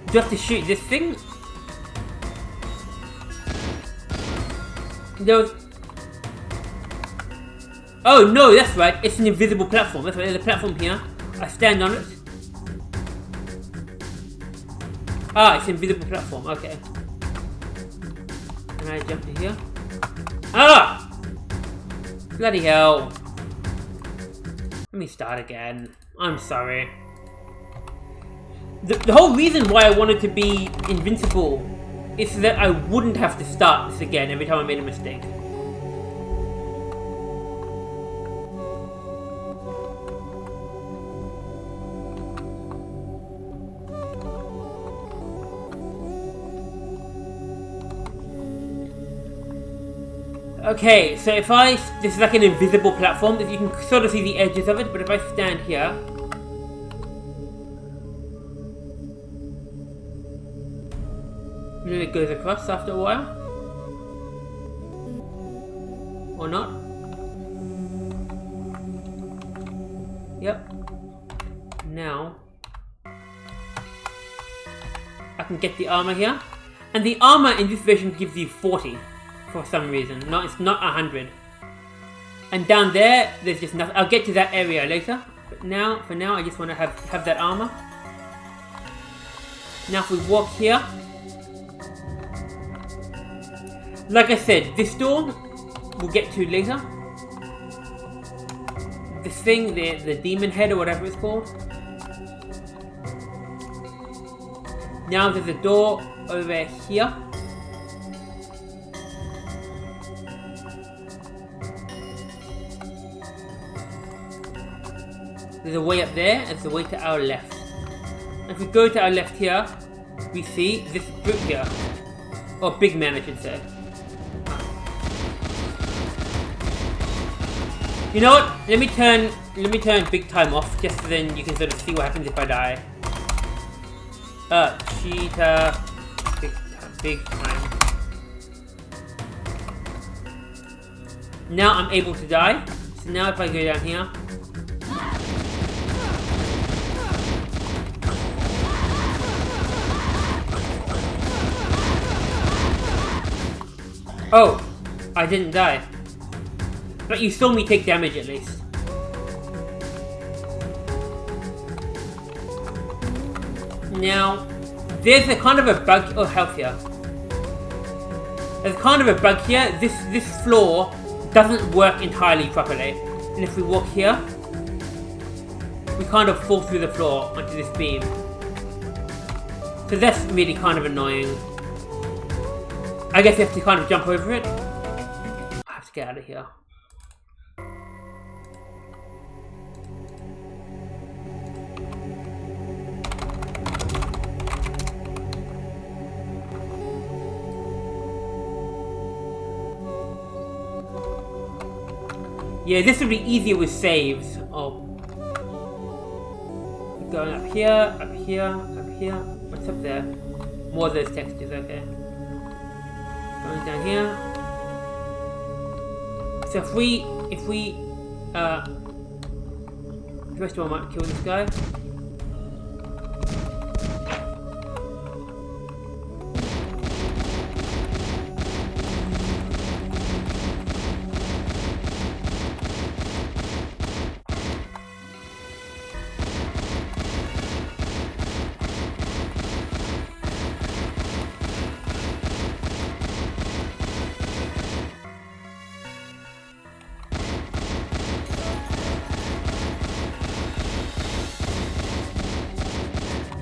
Do you have to shoot this thing? Oh no, that's right, it's an invisible platform. That's right, there's a platform here. I stand on it. Ah, it's an invisible platform, okay. And I jump to here. Ah! Bloody hell. Let me start again. I'm sorry. The whole reason why I wanted to be invincible is so that I wouldn't have to start this again every time I made a mistake. Okay, so if this is like an invisible platform, if you can sort of see the edges of it, but if I stand here, and then it goes across after a while. Or not. Yep. Now I can get the armor here. And the armor in this version gives you 40 for some reason. No, it's not 100. And down there, there's just nothing. I'll get to that area later. But now, for now, I just want to have that armor. Now if we walk here, like I said, this door we'll get to later. This thing, the demon head or whatever it's called. Now there's a door over here. There's a way up there, and there's a way to our left. And if we go to our left here, we see this brute here. Or big man, I should say. You know what? Let me turn big time off, just so then you can sort of see what happens if I die. Cheetah, big time. Now I'm able to die. So now if I go down here. Oh, I didn't die. But you saw me take damage at least. Now, there's a kind of a bug. Oh, health here. There's kind of a bug here. This floor doesn't work entirely properly. And if we walk here, we kind of fall through the floor onto this beam. So that's really kind of annoying. I guess you have to kind of jump over it. I have to get out of here. Yeah, this would be easier with saves. Oh. Going up here, up here, up here. What's up there? More of those textures, okay. Going down here. So if we first of all I might kill this guy.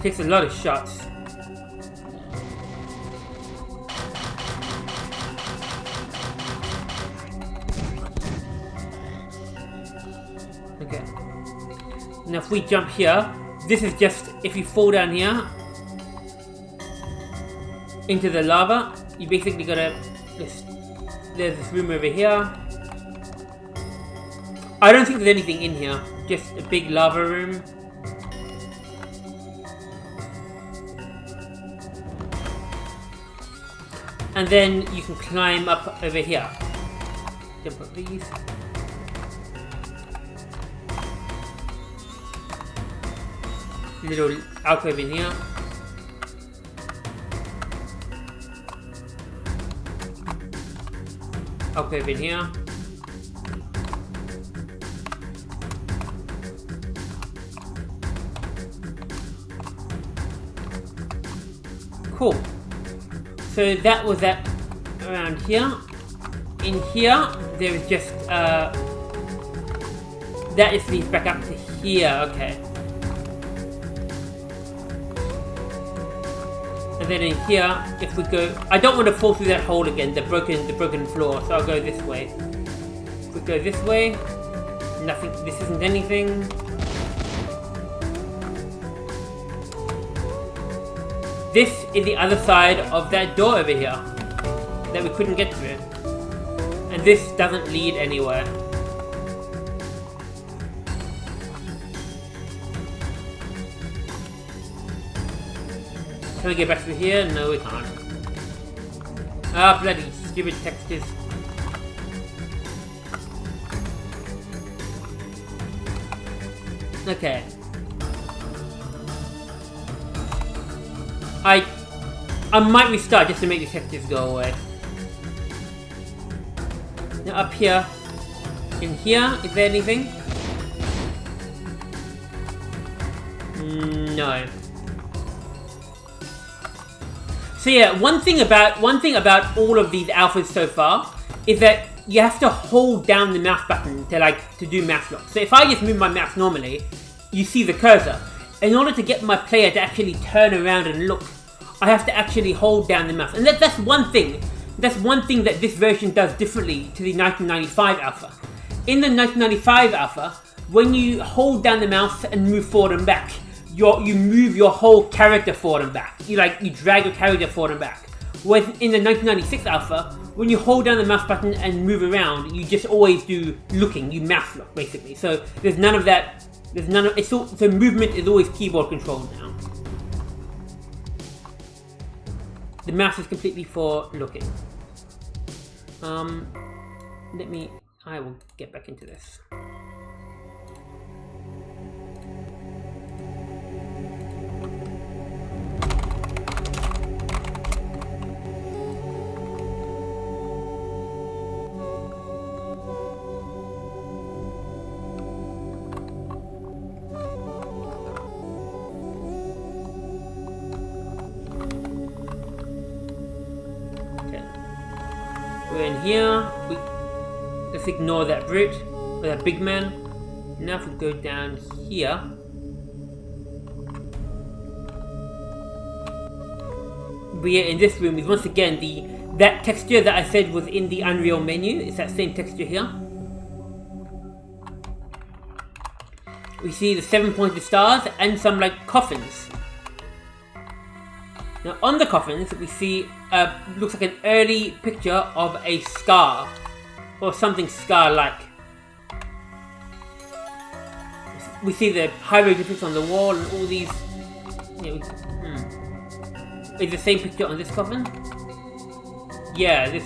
Takes a lot of shots. Okay. Now if we jump here, this is just if you fall down here into the lava, you basically gotta there's this room over here. I don't think there's anything in here, just a big lava room. And then you can climb up over here. Jump up these. Little alcove in here. Alcove in here. Cool. So that was that around here. In here, there is just that just leads back up to here. Okay. And then in here, if we go, I don't want to fall through that hole again, the broken floor. So I'll go this way. If we go this way, nothing. This isn't anything. This is the other side of that door over here that we couldn't get through. And this doesn't lead anywhere. Can we get back through here? No, we can't. Ah, bloody stupid textures. Okay. I might restart just to make the textures go away. Now up here, in here, is there anything? No. So yeah, one thing about all of these alphas so far is that you have to hold down the mouse button to do mouse lock. So if I just move my mouse normally, you see the cursor. In order to get my player to actually turn around and look, I have to actually hold down the mouse. And that's one thing. That's one thing that this version does differently to the 1995 alpha. In the 1995 alpha, when you hold down the mouse and move forward and back, you move your whole character forward and back. You drag your character forward and back. Whereas in the 1996 alpha, when you hold down the mouse button and move around, you just always do looking. You mouse lock basically. So there's none of that. So movement is always keyboard controlled now. The mouse is completely for looking. I will get back into this. We're in here. Let's ignore that brute or that big man. Now if we go down here, we are in this room is once again that texture that I said was in the Unreal menu. It's that same texture here. We see the 7-pointed stars and some coffins. Now on the coffins we see looks like an early picture of a scar or something scar-like. we see the hieroglyphics on the wall and all these. You know, Is the same picture on this coffin? Yeah, this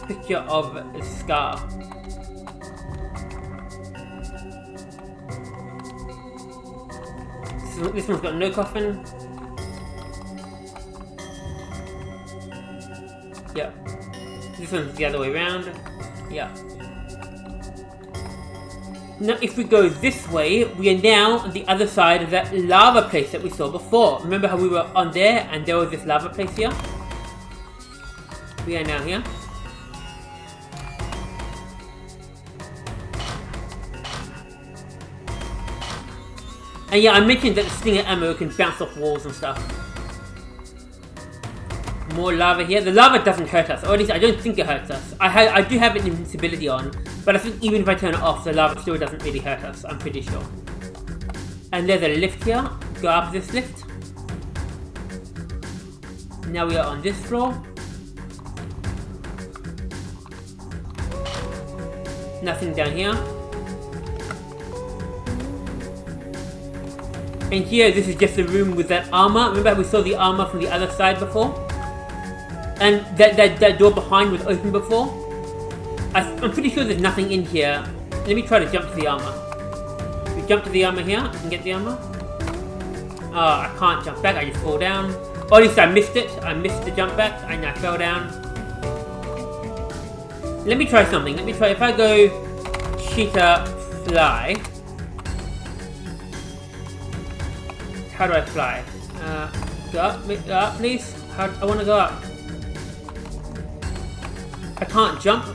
picture of a scar. This one's got no coffin. Yeah. This one's the other way around. Yeah. Now, if we go this way, we are now on the other side of that lava place that we saw before. Remember how we were on there and there was this lava place here? We are now here. And yeah, I mentioned that the stinger ammo can bounce off walls and stuff. More lava here. The lava doesn't hurt us, or at least I don't think it hurts us. I do have an invincibility on, but I think even if I turn it off, the lava still doesn't really hurt us, I'm pretty sure. And there's a lift here. Go up this lift. Now we are on this floor. Nothing down here. And here, this is just the room with that armor. Remember how we saw the armor from the other side before? And that door behind was open before? I'm pretty sure there's nothing in here. Let me try to jump to the armor. We jump to the armor here. I can get the armor. Oh, I can't jump back. I just fall down. Or at least I missed it. I missed the jump back and I fell down. Let me try something. Let me try. If I go cheetah fly. How do I fly? Go up, please. I want to go up. I can't jump.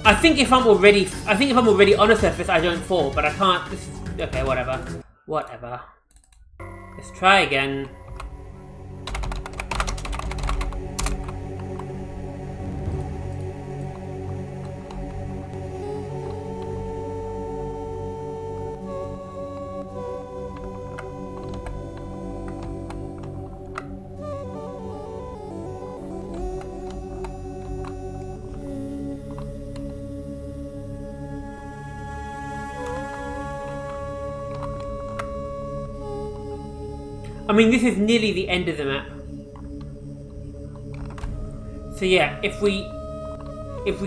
I think if I'm already on a surface, I don't fall. But I can't. This is okay. Whatever. Whatever. Let's try again. I mean, this is nearly the end of the map. So yeah, if we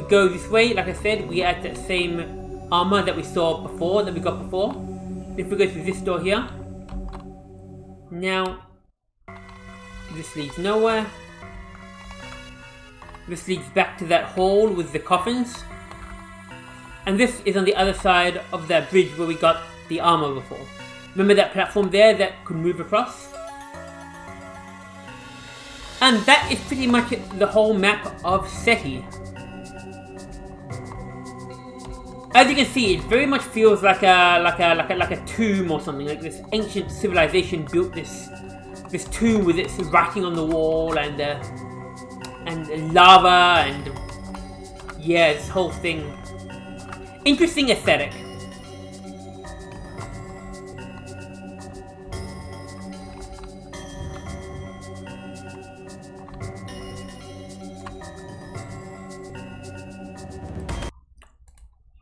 go this way, like I said, we add that same armor that we saw before, that we got before. If we go through this door here, now this leads nowhere. This leads back to that hall with the coffins. And this is on the other side of that bridge where we got the armor before. Remember that platform there that could move across? And that is pretty much the whole map of SETI. As you can see, it very much feels like a tomb or something. Like this ancient civilization built this tomb with its writing on the wall and lava and yeah, this whole thing. Interesting aesthetic.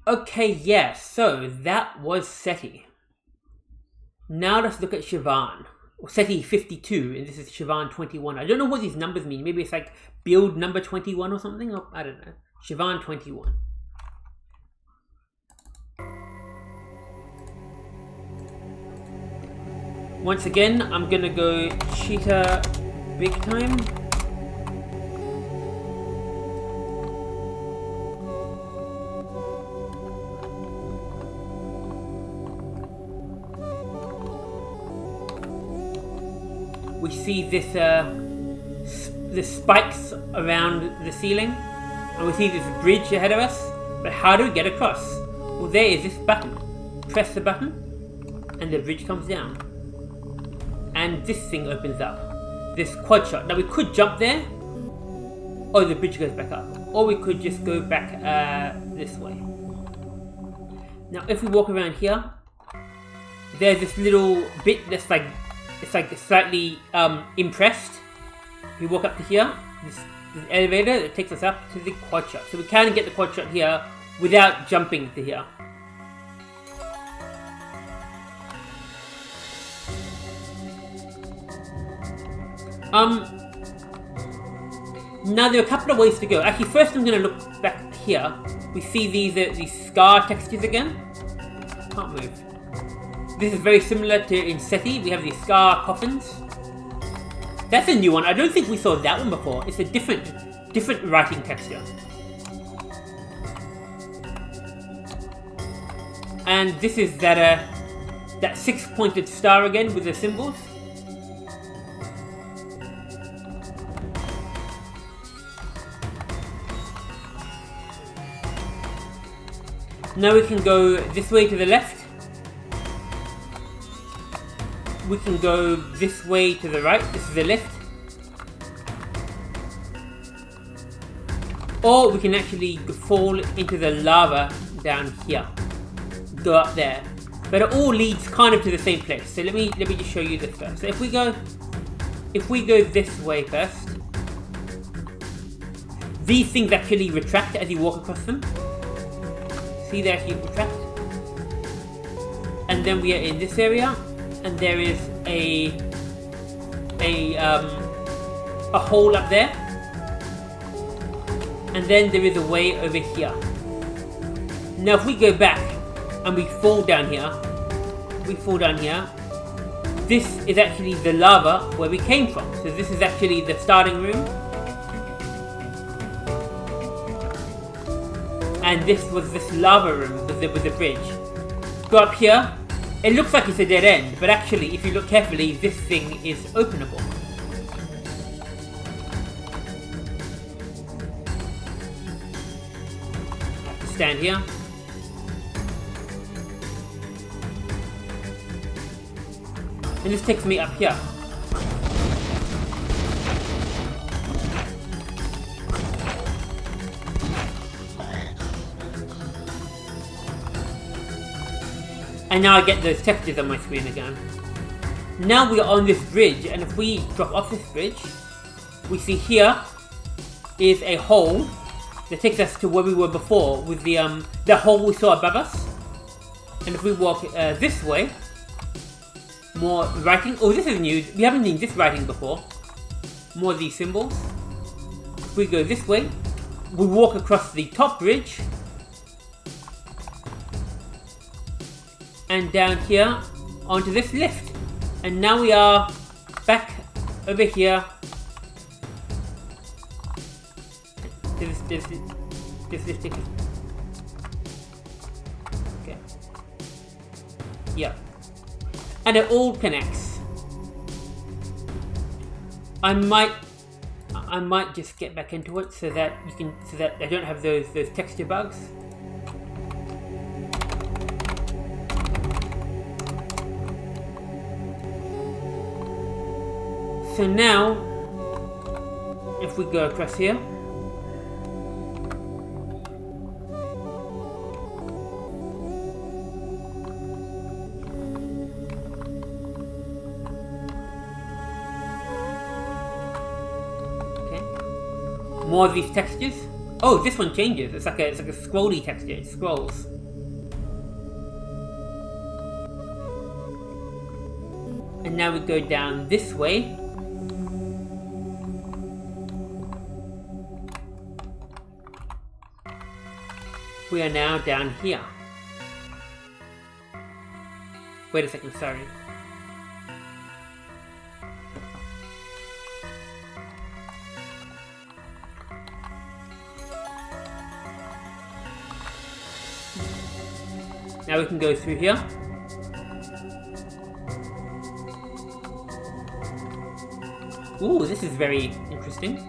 Okay, yeah, so that was SETI. Now let's look at Siobhan. Or SETI 52, and this is Siobhan 21. I don't know what these numbers mean. Maybe it's like build number 21 or something? Or, I don't know. Siobhan 21. Once again, I'm gonna go cheetah big time. We see this the spikes around the ceiling, and we see this bridge ahead of us. But how do we get across? Well, there is this button. Press the button, and the bridge comes down. And this thing opens up. This quad shot. Now we could jump there, or the bridge goes back up. Or we could just go back this way. Now if we walk around here, there's this little bit that's like it's like slightly impressed. We walk up to here, this elevator that takes us up to the quad shot. So we can get the quad shot here without jumping to here. Now there are a couple of ways to go. Actually, first I'm going to look back here. We see these scar textures again. Can't move. This is very similar to in SETI. We have these scar coffins. That's a new one. I don't think we saw that one before. It's a different writing texture. And this is that 6-pointed star again with the symbols. Now we can go this way to the left. We can go this way to the right. This is the lift. Or we can actually fall into the lava down here. Go up there. But it all leads kind of to the same place. So let me just show you this first. So if we go this way first, these things actually retract as you walk across them. See, they actually retract. And then we are in this area, and there is a hole up there. And then there is a way over here. Now if we go back and we fall down here, this is actually the lava where we came from. So this is actually the starting room. And this was this lava room with a bridge. Go up here. It looks like it's a dead end, but actually, if you look carefully, this thing is openable. I have to stand here. And this takes me up here. And now I get those textures on my screen again. Now we are on this bridge, and if we drop off this bridge, we see here is a hole that takes us to where we were before with the hole we saw above us. And if we walk this way, more writing. Oh, this is new. We haven't seen this writing before. More of these symbols. If we go this way, we walk across the top bridge. And down here onto this lift, and now we are back over here. This lift. Okay. Yeah. And it all connects. I might just get back into it so that I don't have those texture bugs. So now, if we go across here, okay, more of these textures. Oh, this one changes. It's like a scrolly texture. It scrolls. And now we go down this way. We are now down here. Wait a second, sorry. Now we can go through here. Ooh, this is very interesting.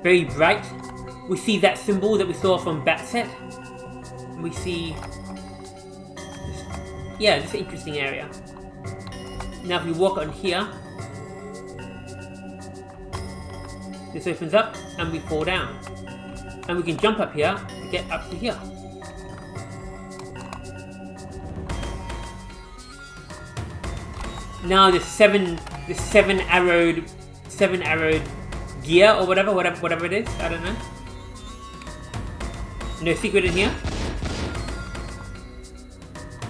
Very bright. We see that symbol that we saw from BatSet. We see this interesting area. Now if we walk on here, this opens up and we fall down. And we can jump up here to get up to here. now the seven arrowed gear or whatever it is. I don't know. No secret in here.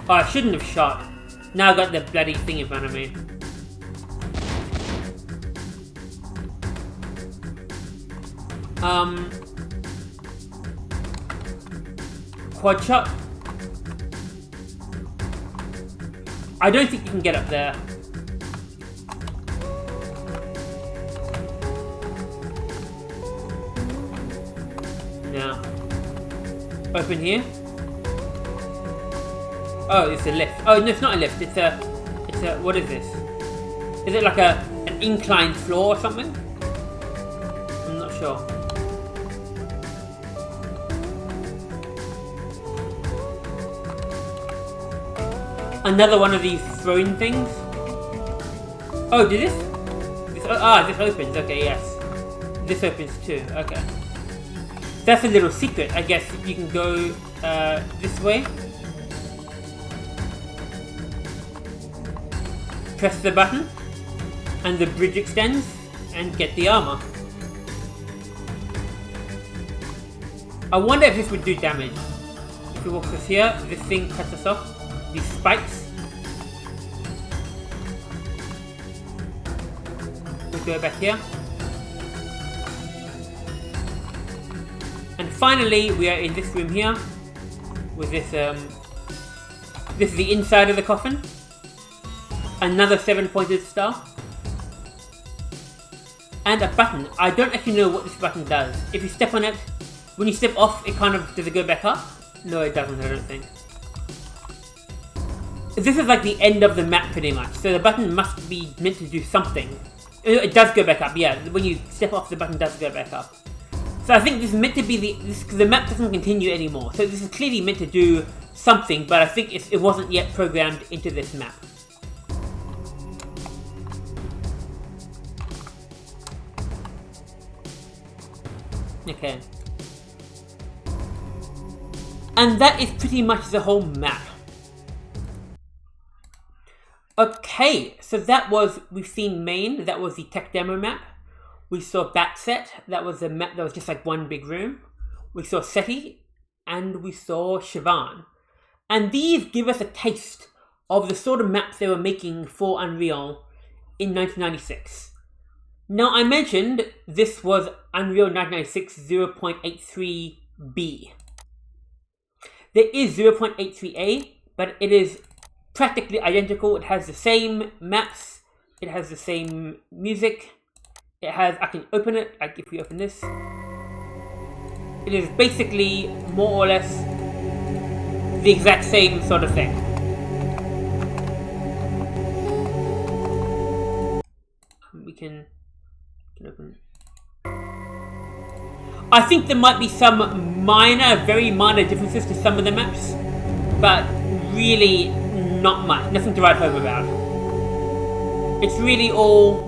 Oh, I shouldn't have shot. Now I got the bloody thing in front of me. Quad shot. I don't think you can get up there. No. Open here. Oh, it's a lift. Oh, no, it's not a lift. It's a. What is this? Is it like an inclined floor or something? I'm not sure. Another one of these throwing things. Oh, did this? This opens. Okay, yes. This opens too. Okay. That's a little secret. I guess you can go this way. Press the button, and the bridge extends, and get the armor. I wonder if this would do damage. If we walk this here, this thing cuts us off. These spikes. We go back here. And finally, we are in this room here. With this, this is the inside of the coffin. Another 7-pointed star. And a button. I don't actually know what this button does. If you step on it, when you step off, it kind of, does it go back up? No, it doesn't, I don't think. This is like the end of the map pretty much, so the button must be meant to do something. It does go back up, yeah, when you step off the button does go back up. So I think this is meant to be the map doesn't continue anymore, so this is clearly meant to do something, but I think it wasn't yet programmed into this map. Okay. And that is pretty much the whole map. Okay, so that was, we've seen Maine, that was the tech demo map. We saw BatSet, that was a map that was just like one big room. We saw SETI, and we saw Siobhan. And these give us a taste of the sort of maps they were making for Unreal in 1996. Now I mentioned this was Unreal 1996 0.83b. There is 0.83a, but it is practically identical. It has the same maps, it has the same music, it has, I can open it, like if we open this, it is basically more or less the exact same sort of thing. We can open it. I think there might be some minor, very minor differences to some of the maps, but really not much, nothing to write home about. It's really all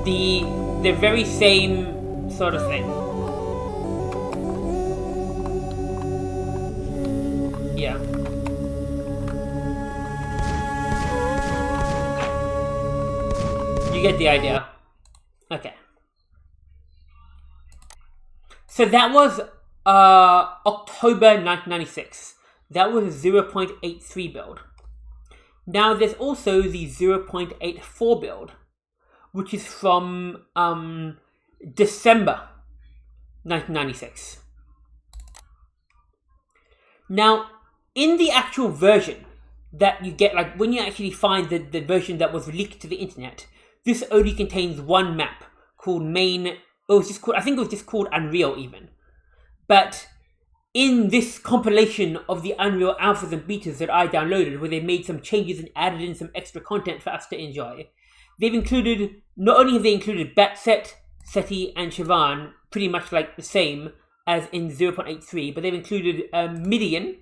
the very same sort of thing. Yeah. You get the idea. Okay. So that was October 1996. That was a 0.83 build. Now there's also the 0.84 build, which is from December 1996. Now, in the actual version that you get, like when you actually find the version that was leaked to the internet, this only contains one map called Main. It was just called, I think it was just called Unreal even. But in this compilation of the Unreal alphas and betas that I downloaded, where they made some changes and added in some extra content for us to enjoy, they've included, not only have they included BatSet, SETI, and Siobhan, pretty much like the same as in 0.83, but they've included Midian.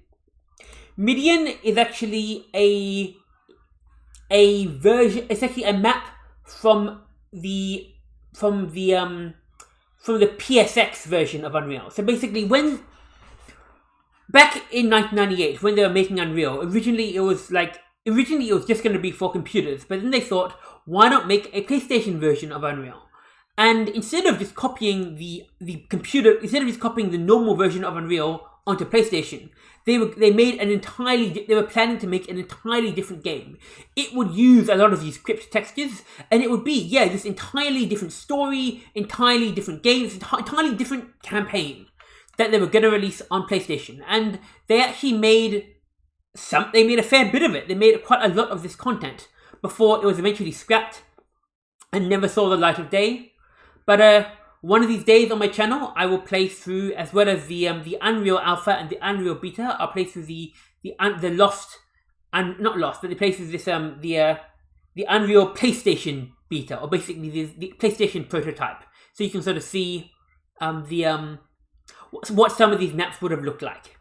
Midian is actually a version, it's actually a map from the PSX version of Unreal. So basically, back in 1998, when they were making Unreal, originally it was like originally it was just going to be for computers, but then they thought, why not make a PlayStation version of Unreal? And instead of just copying the normal version of Unreal onto PlayStation, they were planning to make an entirely different game. It would use a lot of these script textures, and it would be this entirely different story, entirely different games, entirely different campaign that they were going to release on PlayStation. And they actually made a fair bit of it. They made quite a lot of this content before it was eventually scrapped and never saw the light of day. But one of these days on my channel, I will play through, as well as the Unreal Alpha and the Unreal Beta. I'll play through the Lost, and not Lost, but they play through this the Unreal PlayStation Beta, or basically the PlayStation prototype, so you can sort of see what some of these maps would have looked like.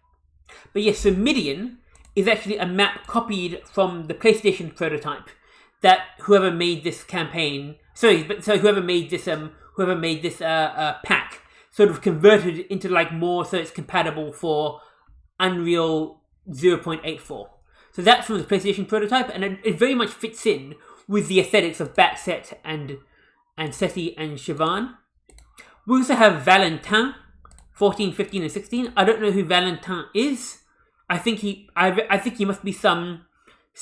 But yes, so Midian is actually a map copied from the PlayStation prototype that whoever made this pack sort of converted into more, so it's compatible for Unreal 0.84. So that's from the PlayStation prototype, and it very much fits in with the aesthetics of BatSet and SETI and Siobhan. We also have Valentin, 14, 15, and 16. I don't know who Valentin is. I think he must be some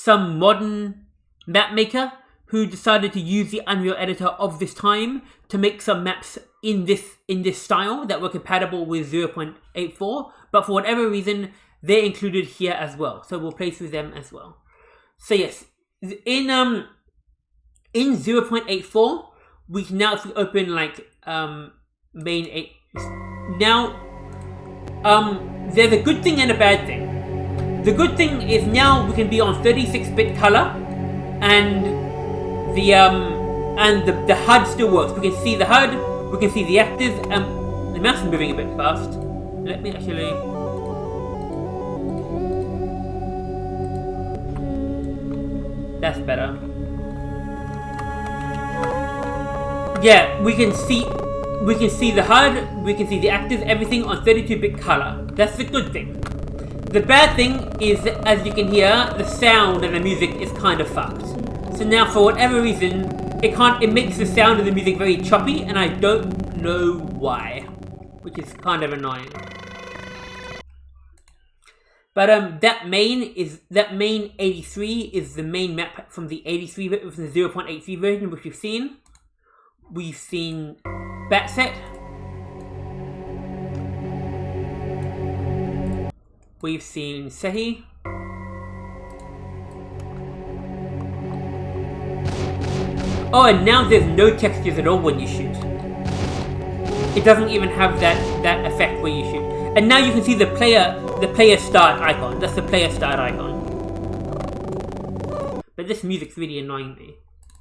modern map maker who decided to use the Unreal editor of this time to make some maps in this style that were compatible with 0.84, but for whatever reason they're included here as well. So we'll play through them as well. So yes, in 0.84 we can now, if we open main 8 now, there's a good thing and a bad thing. The good thing is now we can be on 36-bit color, and the HUD still works. We can see the HUD, we can see the actors. The mouse is moving a bit fast. Let me actually. That's better. Yeah, we can see the HUD, we can see the actors, everything on 32-bit color. That's the good thing. The bad thing is that, as you can hear, the sound and the music is kind of fucked. So now, for whatever reason, it makes the sound of the music very choppy, and I don't know why, which is kind of annoying. But that main 83 is the main map from the 0.83 version, which we've seen. We've seen BatSet. We've seen SETI. Oh, and now there's no textures at all when you shoot. It doesn't even have that effect when you shoot. And now you can see the player start icon. That's the player start icon. But this music's really annoying me.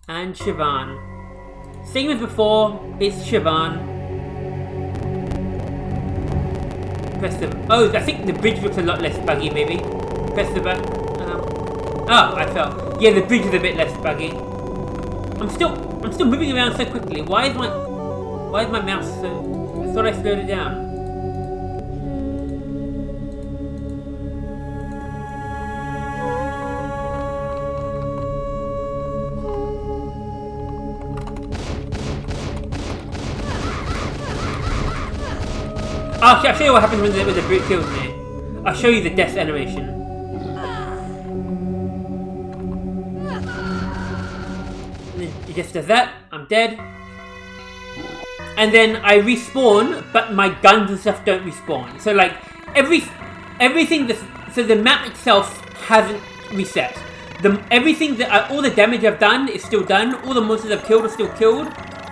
And Siobhan. Same as before, it's Siobhan. Press the... Oh, I think the bridge looks a lot less buggy, maybe. Press the button. Oh, I fell. Yeah, the bridge is a bit less buggy. I'm still moving around so quickly. Why is my mouse so... I thought I slowed it down. I'll show you what happens when the brute kills me. I'll show you the death animation. And then it just does that. I'm dead. And then I respawn, but my guns and stuff don't respawn. So everything. So the map itself hasn't reset. All the damage I've done is still done. All the monsters I've killed are still killed.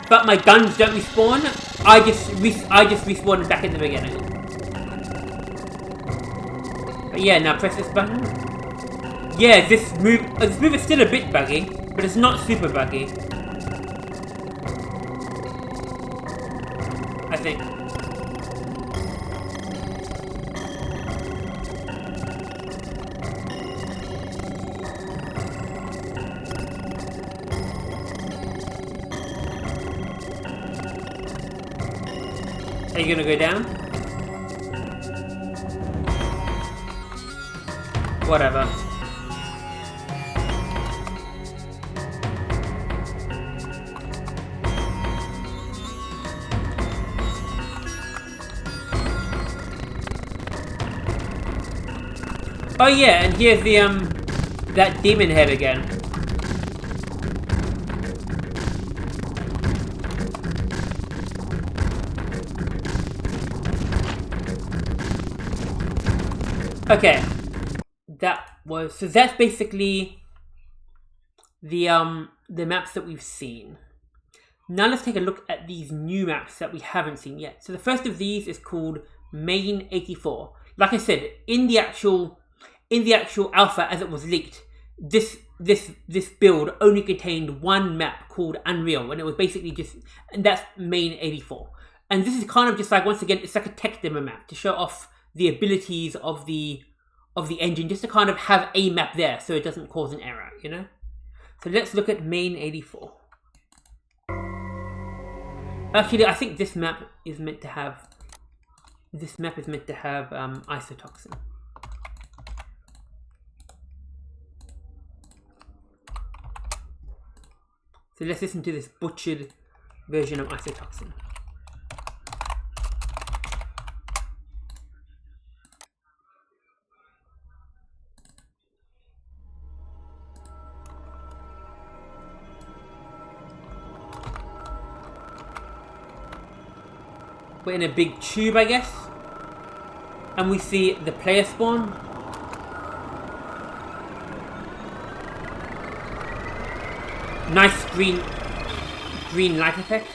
But my guns don't respawn. I just respawn back in the beginning. But yeah, now press this button. Yeah, this move is still a bit buggy, but it's not super buggy. I think. Are you gonna go down? Whatever. Oh yeah, and here's the that demon head again. Okay, so that's basically the maps that we've seen. Now let's take a look at these new maps that we haven't seen yet. So the first of these is called Main 84. Like I said, in the actual alpha as it was leaked, this build only contained one map called Unreal, and it was basically and that's Main 84. And this is kind of just like, once again, it's like a tech demo map to show off the abilities of the engine, just to kind of have a map there so it doesn't cause an error, you know? So let's look at Main 84. Actually, I think this map is meant to have isotoxin. So let's listen to this butchered version of isotoxin. We're in a big tube, I guess. And we see the player spawn. Nice green light effect.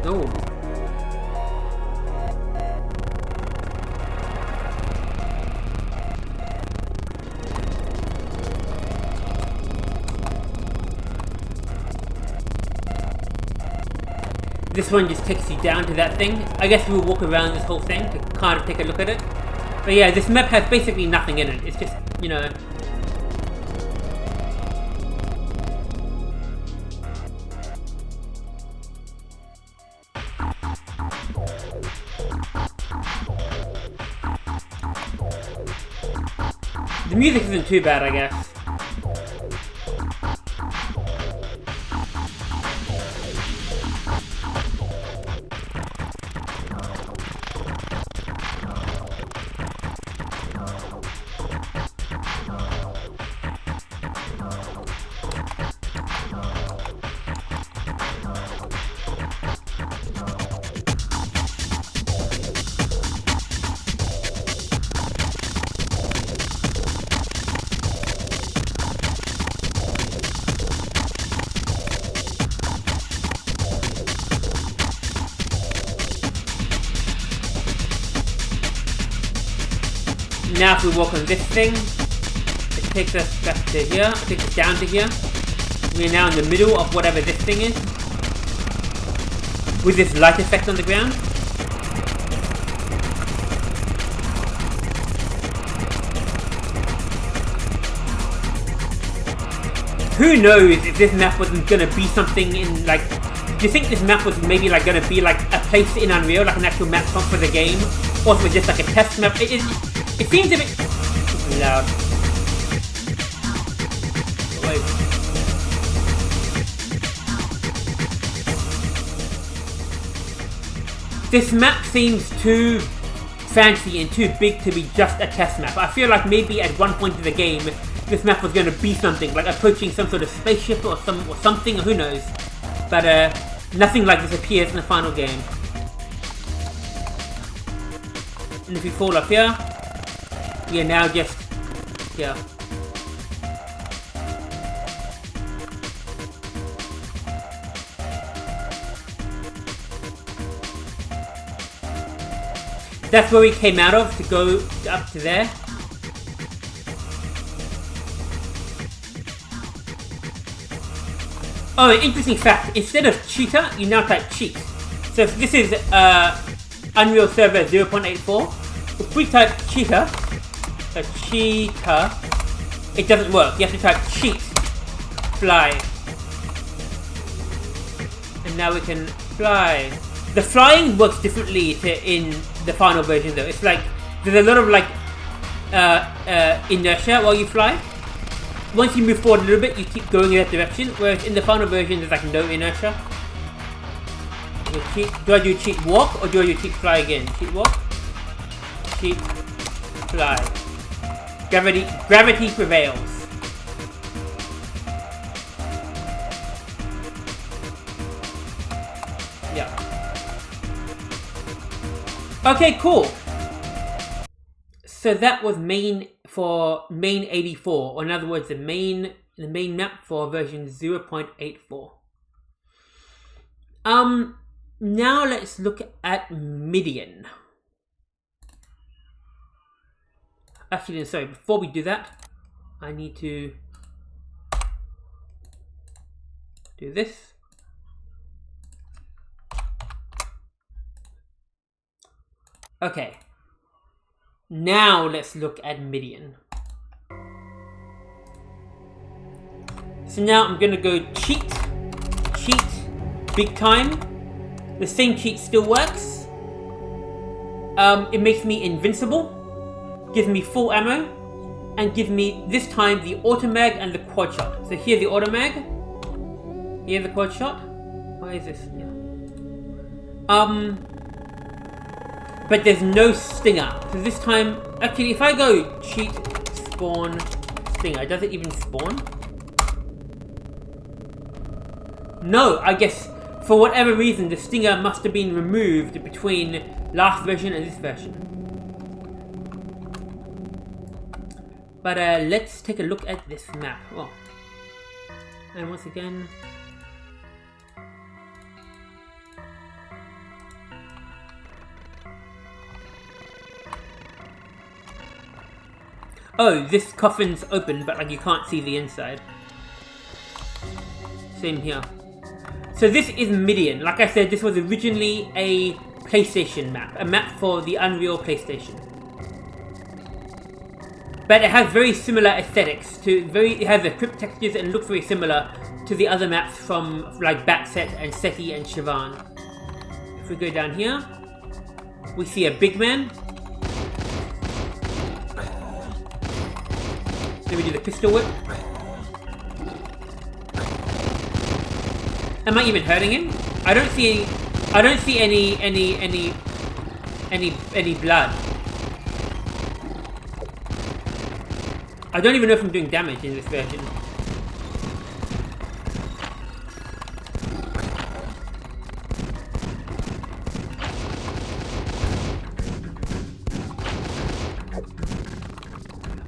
Oh. This one just takes you down to that thing. I guess we'll walk around this whole thing to kind of take a look at it. But yeah, this map has basically nothing in it. It's just, you know... The music isn't too bad, I guess. Now if we walk on this thing, it takes us back to here, it takes us down to here. We are now in the middle of whatever this thing is, with this light effect on the ground. Who knows if this map wasn't gonna be something in, like, do you think this map was maybe like gonna be like a place in Unreal, like an actual map for the game? Or if it was just like a test map? It seems a bit loud. Wait. This map seems too fancy and too big to be just a test map. I feel like maybe at one point in the game, this map was going to be something, like approaching some sort of spaceship or something, who knows. But nothing like this appears in the final game. And if we fall up here, we are now just here. That's where we came out of to go up to there. Oh, an interesting fact, instead of cheetah, you now type cheat. So if this is Unreal Server 0.84, if we type cheetah, it doesn't work. You have to type cheat fly. And now we can fly. The flying works differently in the final version though. It's like, there's a lot of like inertia while you fly. Once you move forward a little bit, you keep going in that direction, whereas in the final version there's like no inertia. Do I do cheat walk or do I do cheat fly again? Cheat walk, cheat fly. Gravity prevails. Yeah. Okay, cool. So that was main 84, or in other words, the main map for version 0.84. Now let's look at Midian. Actually, sorry, before we do that, I need to do this. Okay. Now let's look at Midian. So now I'm gonna go cheat, big time. The same cheat still works. It makes me invincible, gives me full ammo, and gives me this time the automag and the quad shot. So here's the automag, here's the quad shot. Why is this? Yeah. But there's no stinger. So this time, actually, if I go cheat, spawn, stinger, does it even spawn? No, I guess for whatever reason, the stinger must have been removed between last version and this version. But let's take a look at this map. Oh. And once again, oh, this coffin's open, but like you can't see the inside. Same here. So this is Midian. Like I said, this was originally a PlayStation map, a map for the Unreal PlayStation. But it has very similar aesthetics to it has the crypt textures and looks very similar to the other maps from like BatSet and SETI and Siobhan. If we go down here, we see a big man. Let me do the pistol whip. Am I even hurting him? I don't see any blood. I don't even know if I'm doing damage in this version.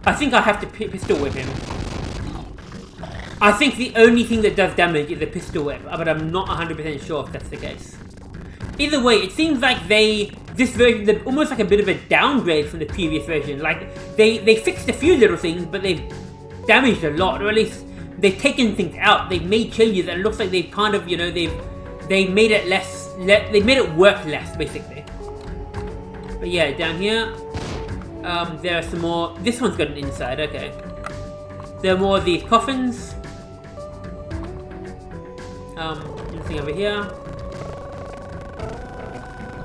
I think I have to pistol whip him. I think the only thing that does damage is the pistol whip, but I'm not 100% sure if that's the case. Either way, it seems like this version, almost like a bit of a downgrade from the previous version. Like, they fixed a few little things, but they've damaged a lot, or at least they've taken things out. They've made changes, and it looks like they've kind of, you know, they made it less, they made it work less, basically. But yeah, down here, there are some more. This one's got an inside, okay. There are more of these coffins. Anything over here?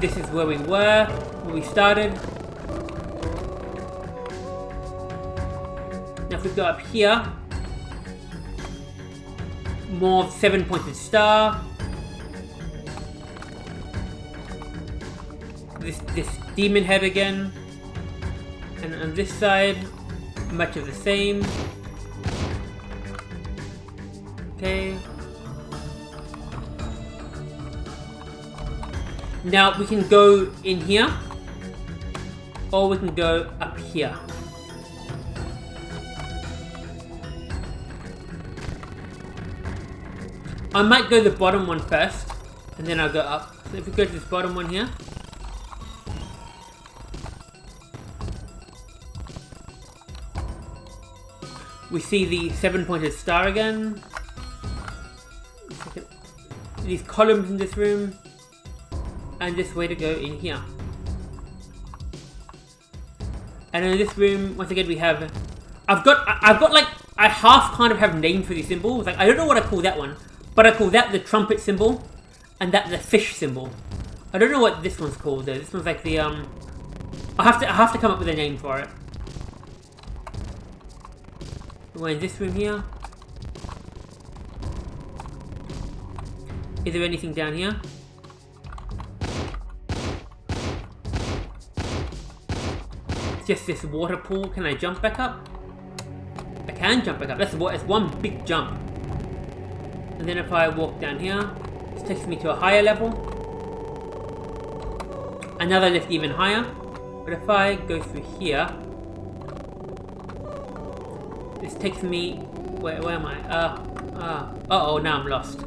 This is where we were, where we started. Now if we go up here, more 7-pointed star. This demon head again. And on this side, much of the same. Okay. Now we can go in here, or we can go up here. I might go the bottom one first, and then I'll go up. So if we go to this bottom one here. We see the 7-pointed star again. These columns in this room. And this way to go in here. And in this room, once again, we have... I've got like, I half kind of have names for these symbols. Like, I don't know what I call that one, but I call that the trumpet symbol, and that the fish symbol. I don't know what this one's called though. This one's like the I have to come up with a name for it. We're in this room here. Is there anything down here? It's just this water pool. Can I jump back up? I can jump back up. That's one big jump. And then if I walk down here, this takes me to a higher level. Another lift even higher. But if I go through here, this takes me... Where am I? Uh-oh, now I'm lost.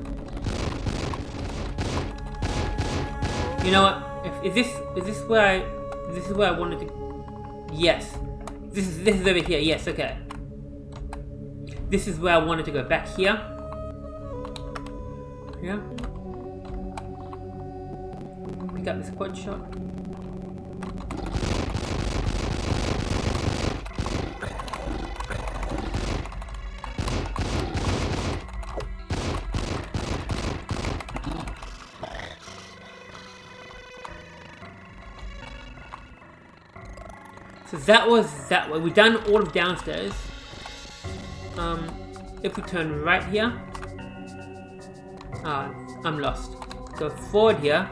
You know what? Is this where I wanted to... Yes. This is over here. Yes, okay. This is where I wanted to go. Back here. Yeah. Pick up this quad shot. So that was that way. We've done all of downstairs. If we turn right here, I'm lost. Go forward here.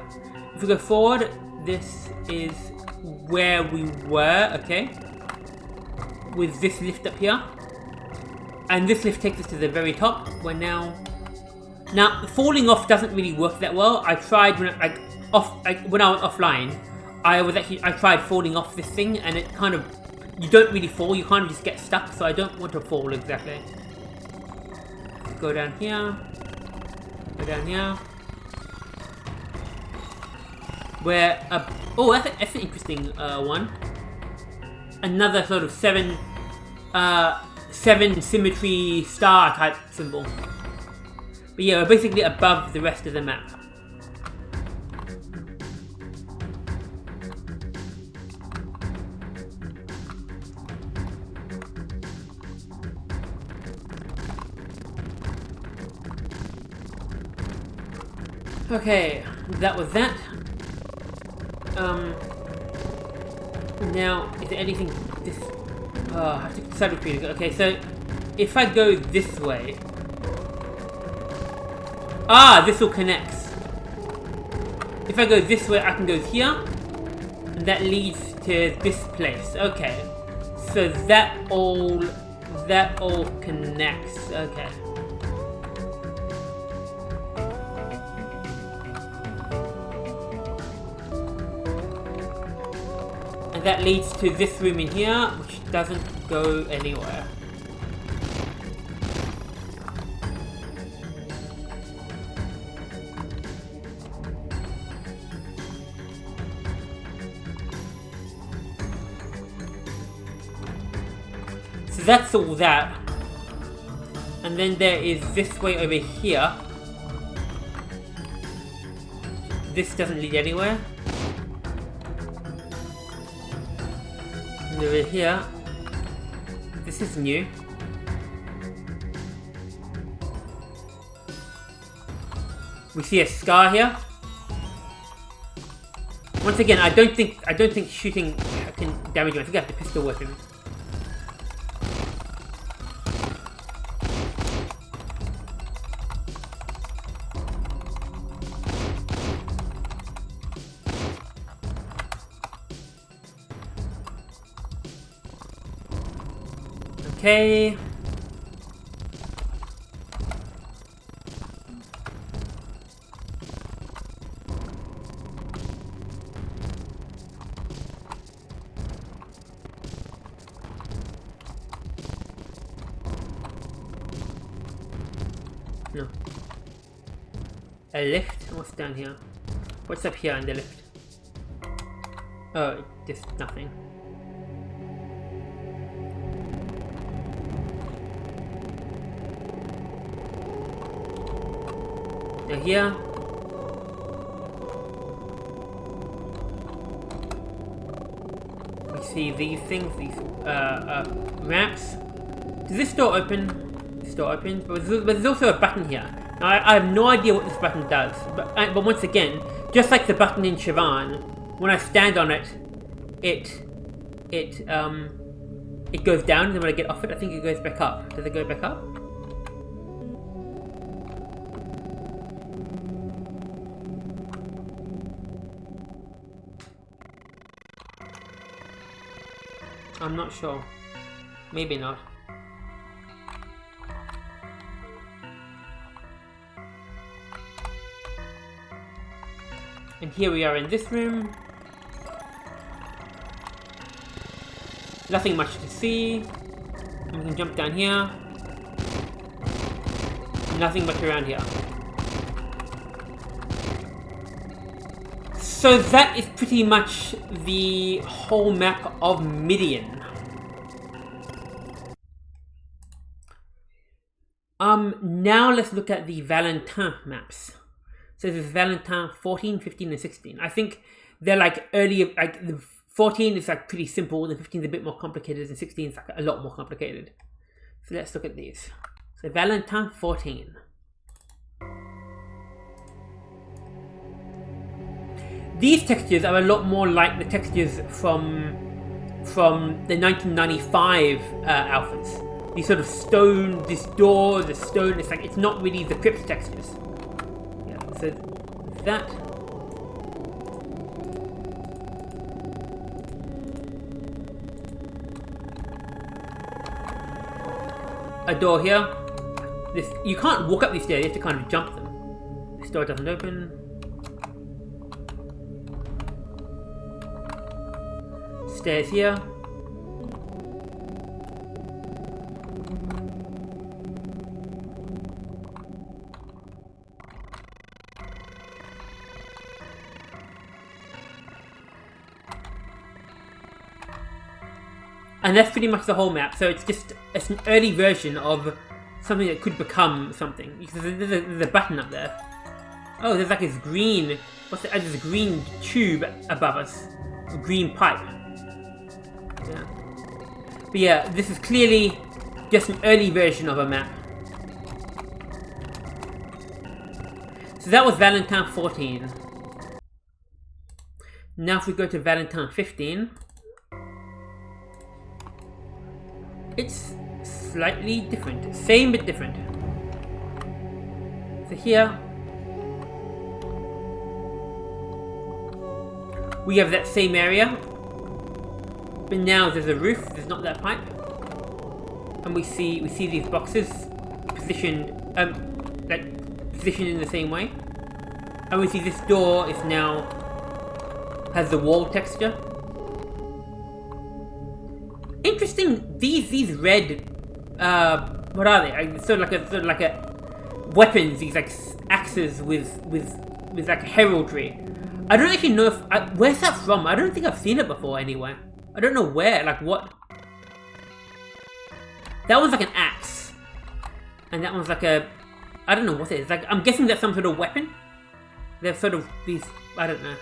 If we go forward, this is where we were. Okay, with this lift up here, and this lift takes us to the very top. We're now falling off doesn't really work that well. I tried when when I was offline. I tried falling off this thing, and it kind of, you don't really fall, you kind of just get stuck, so I don't want to fall exactly. Go down here. Go down here. Where, oh, that's an interesting one. Another sort of seven symmetry star type symbol. But yeah, we're basically above the rest of the map. Okay, that was that. Now, is there anything this... I have to decide between... Okay, so if I go this way... this all connects. If I go this way, I can go here. And that leads to this place. Okay. So that all connects. Okay. That leads to this room in here, which doesn't go anywhere. So that's all that. And then there is this way over here. This doesn't lead anywhere. Over here, this is new. We see a scar here. Once again, I don't think shooting can damage him. I think I have to pistol whip him. Okay. No. A lift? What's down here? What's up here in the lift? Oh, just nothing. Here, we see these things, these ramps. Does this door open? This door opens, but there's also a button here. Now, I have no idea what this button does, but once again, just like the button in Siobhan, when I stand on it, it goes down, and then when I get off it, I think it goes back up. Does it go back up? I'm not sure. Maybe not. And here we are in this room. Nothing much to see. And we can jump down here. Nothing much around here. So that is pretty much the whole map of Midian. Now let's look at the Valentin maps. So this is Valentin 14, 15, and 16. I think they're like earlier, like the 14 is like pretty simple, the 15 is a bit more complicated, and 16 is like a lot more complicated. So let's look at these. So Valentin 14. These textures are a lot more like the textures from the 1995 alphas. These sort of stone, this door, the stone, it's not really the crypt textures. Yeah, so that. A door here. This, you can't walk up these stairs, you have to kind of jump them. This door doesn't open. Stairs here. And that's pretty much the whole map, so it's an early version of something that could become something. There's a button up there. Oh, there's like this green, there's a green tube above us. A green pipe. Yeah. But yeah, this is clearly just an early version of a map. So that was Valentin 14. Now if we go to Valentin 15, it's slightly different. Same but different. So here we have that same area, but now there's a roof, there's not that pipe. And we see these boxes positioned positioned in the same way. And we see this door is now has the wall texture. Interesting, these red what are they? Sort of like a weapons, these like axes with like heraldry. I don't actually know if where's that from? I don't think I've seen it before anywhere. I don't know where, like what. That one's like an axe. And that one's like a, I don't know what it is. Like, I'm guessing that's some sort of weapon. They're sort of these, I don't know.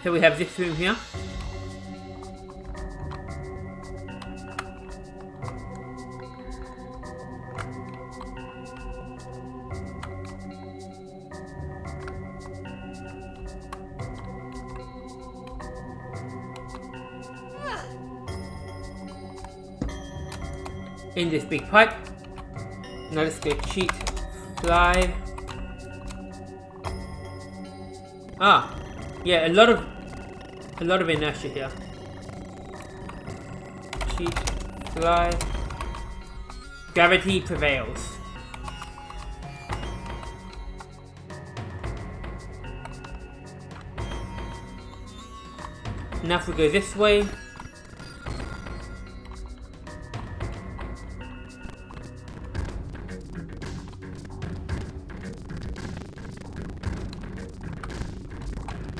So we have this room here. In this big pipe. Now let's go cheat, fly. Ah, yeah, a lot of inertia here. Cheat, fly. Gravity prevails. Now if we go this way.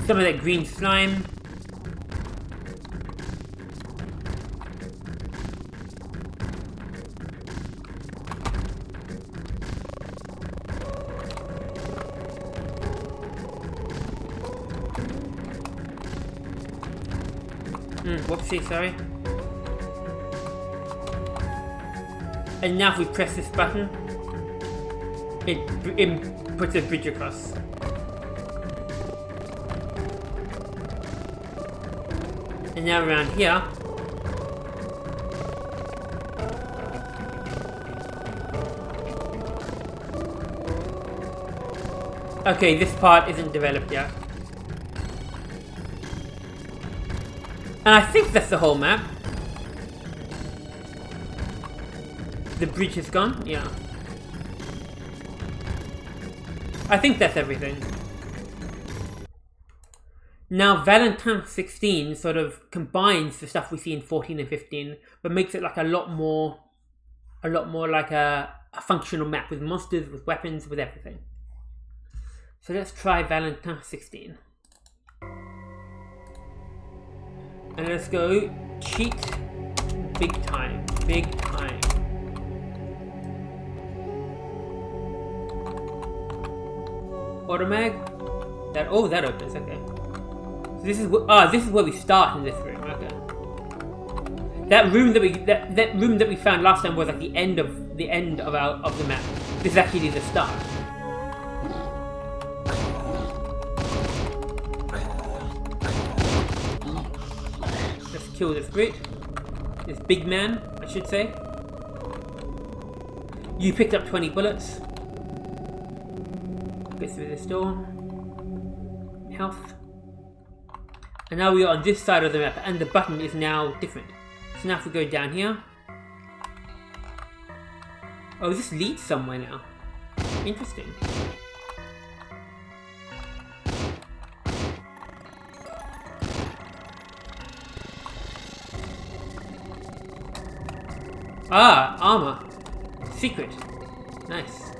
Some of that green slime. Whoopsie, sorry. And now if we press this button, it puts a bridge across. And now around here, okay, this part isn't developed yet. And I think that's the whole map. The bridge is gone? Yeah. I think that's everything. Now Valentine 16 sort of combines the stuff we see in 14 and 15, but makes it like a lot more like a functional map with monsters, with weapons, with everything. So let's try Valentine 16. And let's go cheat big time. Big time. Automag? That opens, okay. So this is where we start in this room, okay. That room that we found last time was like the end of the map. This is actually the start. Kill this brute. This big man, I should say. You picked up 20 bullets. Go through this door. Health. And now we are on this side of the map, and the button is now different. So now if we go down here. Oh, this leads somewhere now. Interesting. Ah, armor. Secret. Nice.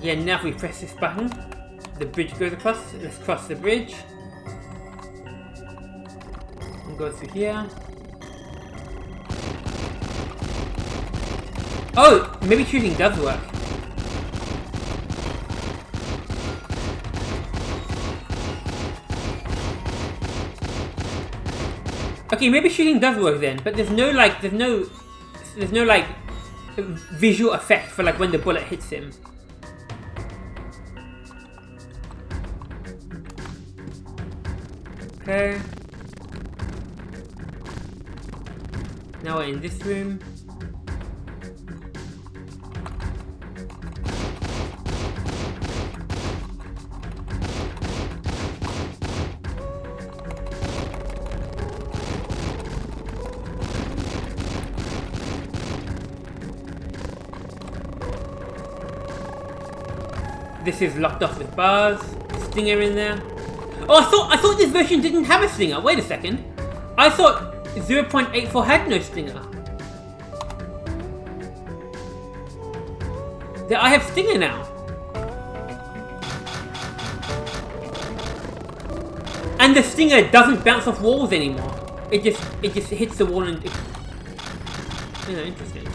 Yeah, now if we press this button, the bridge goes across. Let's cross the bridge. And go through here. Oh, maybe shooting does work. Okay, maybe shooting does work then, but there's no like visual effect for like when the bullet hits him. Okay. Now we're in this room. This is locked off with bars. Stinger in there. Oh, I thought this version didn't have a stinger. Wait a second. I thought 0.84 had no stinger. I have stinger now. And the stinger doesn't bounce off walls anymore. It just hits the wall and interesting.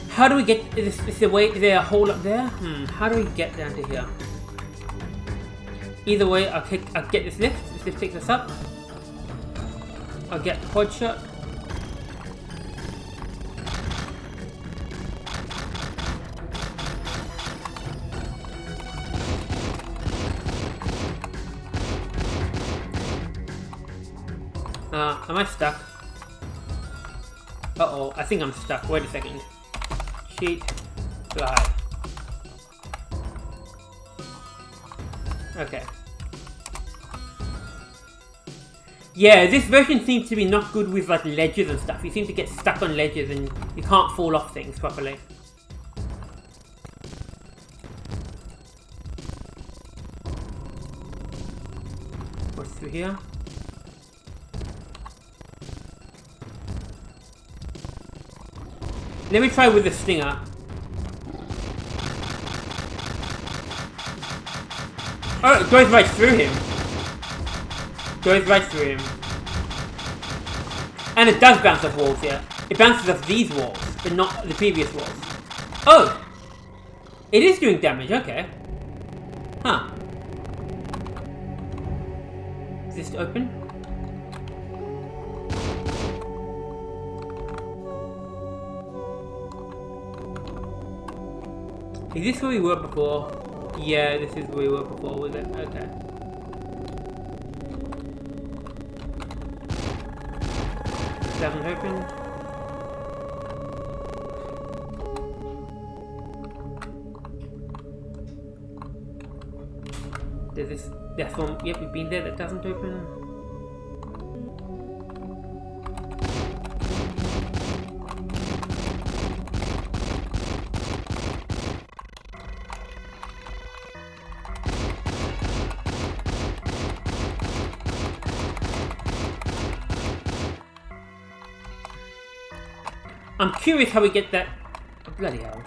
How do we get this? Is there a hole up there? How do we get down to here? Either way, I'll get this lift. This lift takes us up. I'll get the quad shot. Am I stuck? Uh-oh, I think I'm stuck. Wait a second. Cheat. Fly. Okay. Yeah, this version seems to be not good with like ledges and stuff. You seem to get stuck on ledges and you can't fall off things properly. What's through here? Let me try with the stinger. Oh, it goes right through him. Goes right through him. And it does bounce off walls here. It bounces off these walls, but not the previous walls. Oh! It is doing damage, okay. Huh. Is this open? Is this where we were before? Yeah, this is where we were before, was it? Okay. Doesn't open. There's this, that's one, yep, we've been there, that doesn't open. I'm curious how we get that, oh, bloody hell.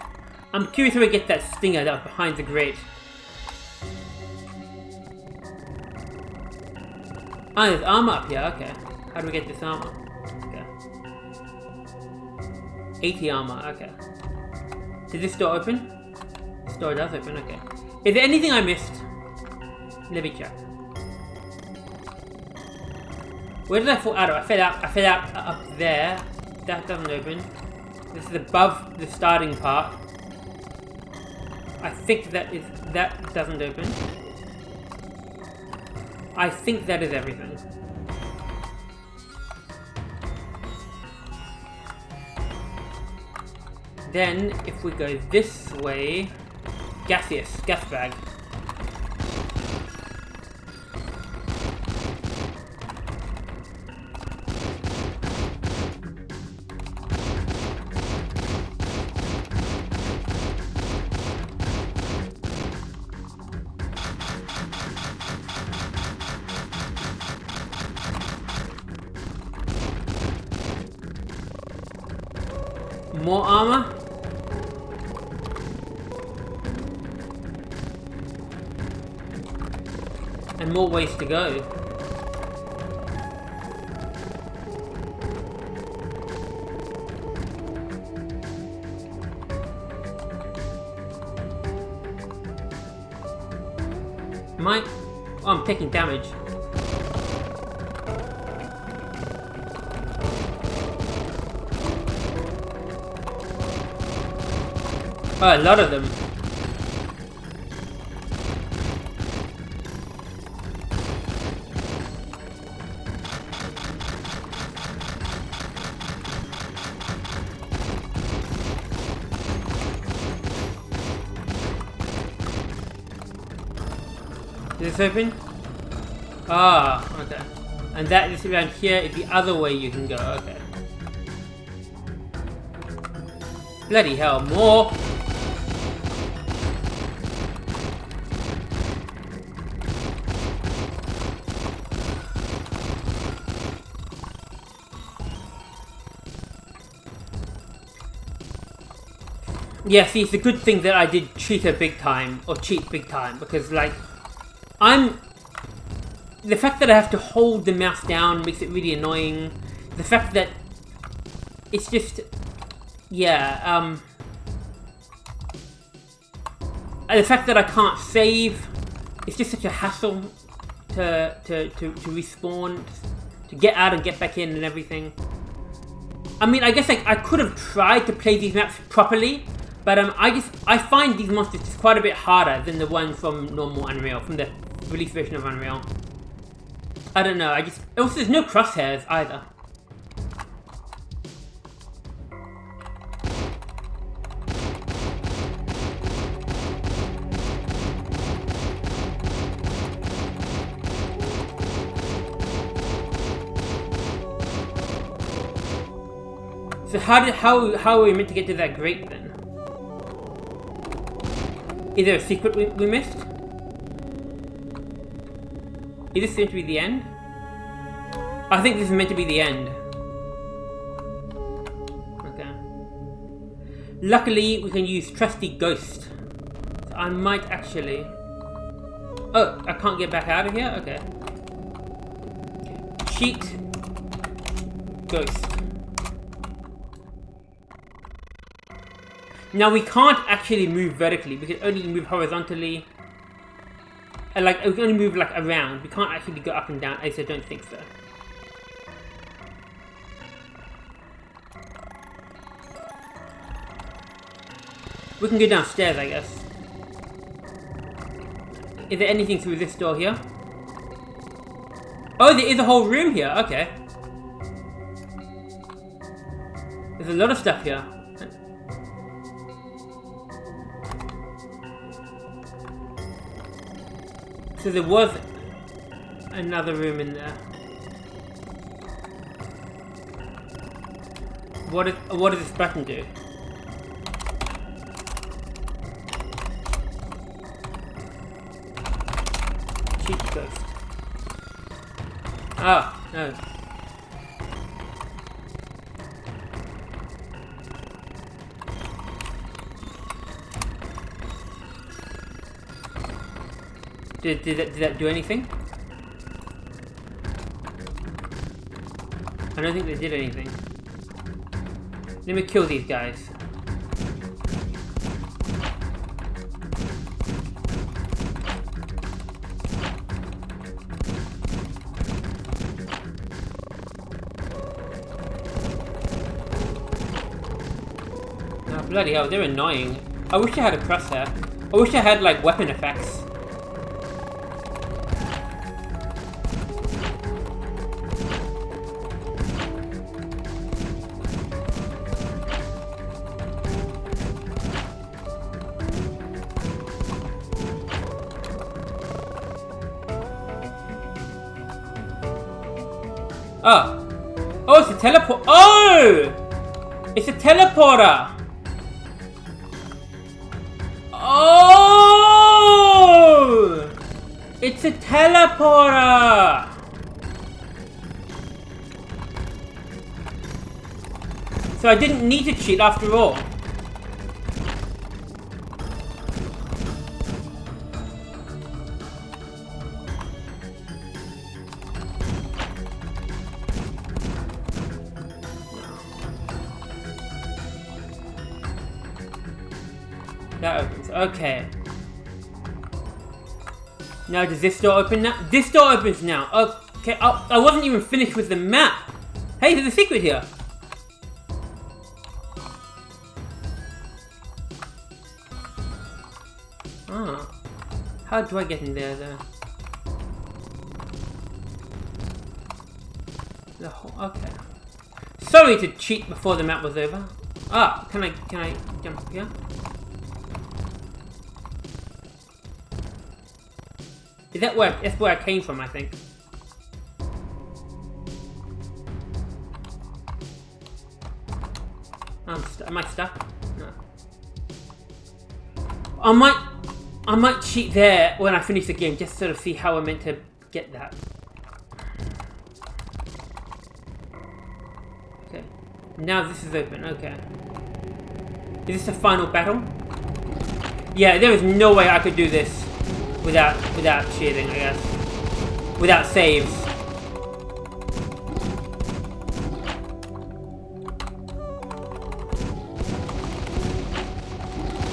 I'm curious how we get that stinger that was behind the grate. Ah, there's armor up here, okay. How do we get this armor? Okay. 80 armor, okay. Did this door open? This door does open, okay. Is there anything I missed? Let me check. Where did I fall out of? I fell out up there. That doesn't open. This is above the starting part. I think that doesn't open. I think that is everything. Then, if we go this way, gas bag. More armor. And more ways to go. Oh, I'm taking damage. Oh, a lot of them. Is this open? Ah, okay. And that is around here is the other way you can go, okay. Bloody hell, more! Yeah, see, it's a good thing that I did cheat big time, because, like, the fact that I have to hold the mouse down makes it really annoying. The fact that it's just, yeah, the fact that I can't save, it's just such a hassle to respawn, to get out and get back in and everything. I mean, I guess, like, I could have tried to play these maps properly, but I find these monsters just quite a bit harder than the ones from normal Unreal, from the release version of Unreal. I don't know, also there's no crosshairs either. So how are we meant to get to that grate then? Is there a secret we missed? Is this meant to be the end? I think this is meant to be the end. Okay. Luckily, we can use Trusty Ghost. So I might actually... Oh, I can't get back out of here? Okay. Cheat. Ghost. Now we can't actually move vertically. We can only move horizontally. Like, we can only move like around. We can't actually go up and down. At least I don't think so. We can go downstairs, I guess. Is there anything through this door here? Oh, there is a whole room here. Okay. There's a lot of stuff here. So there was another room in there. What does this button do? Cheat ghost. Ah, no. Did that do anything? I don't think they did anything. Let me kill these guys. Oh, bloody hell, they're annoying. I wish I had a crosshair. I wish I had like weapon effects. Oh! Oh, it's a teleport. Oh! It's a teleporter! Oh! It's a teleporter! So I didn't need to cheat after all. That opens. Okay. Now does this door open now? This door opens now. Okay. Oh, I wasn't even finished with the map. Hey, there's a secret here. Ah. How do I get in there though? Okay. Sorry to cheat before the map was over. Ah, can I jump up here? Is that where? That's where I came from, I think. Am I stuck? No. I might cheat there when I finish the game, just to sort of see how I'm meant to get that. Okay. Now this is open. Okay. Is this the final battle? Yeah, there is no way I could do this without cheating, I guess. Without saves.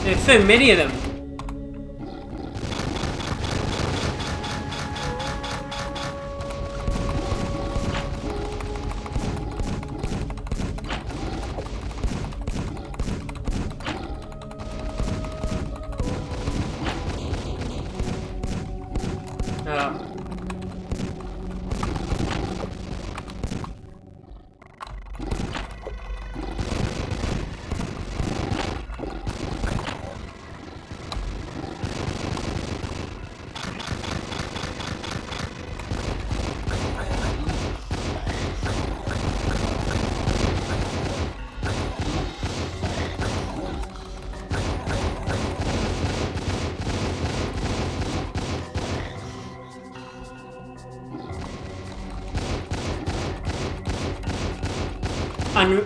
There's so many of them.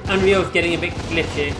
Unreal's getting a bit glitchy.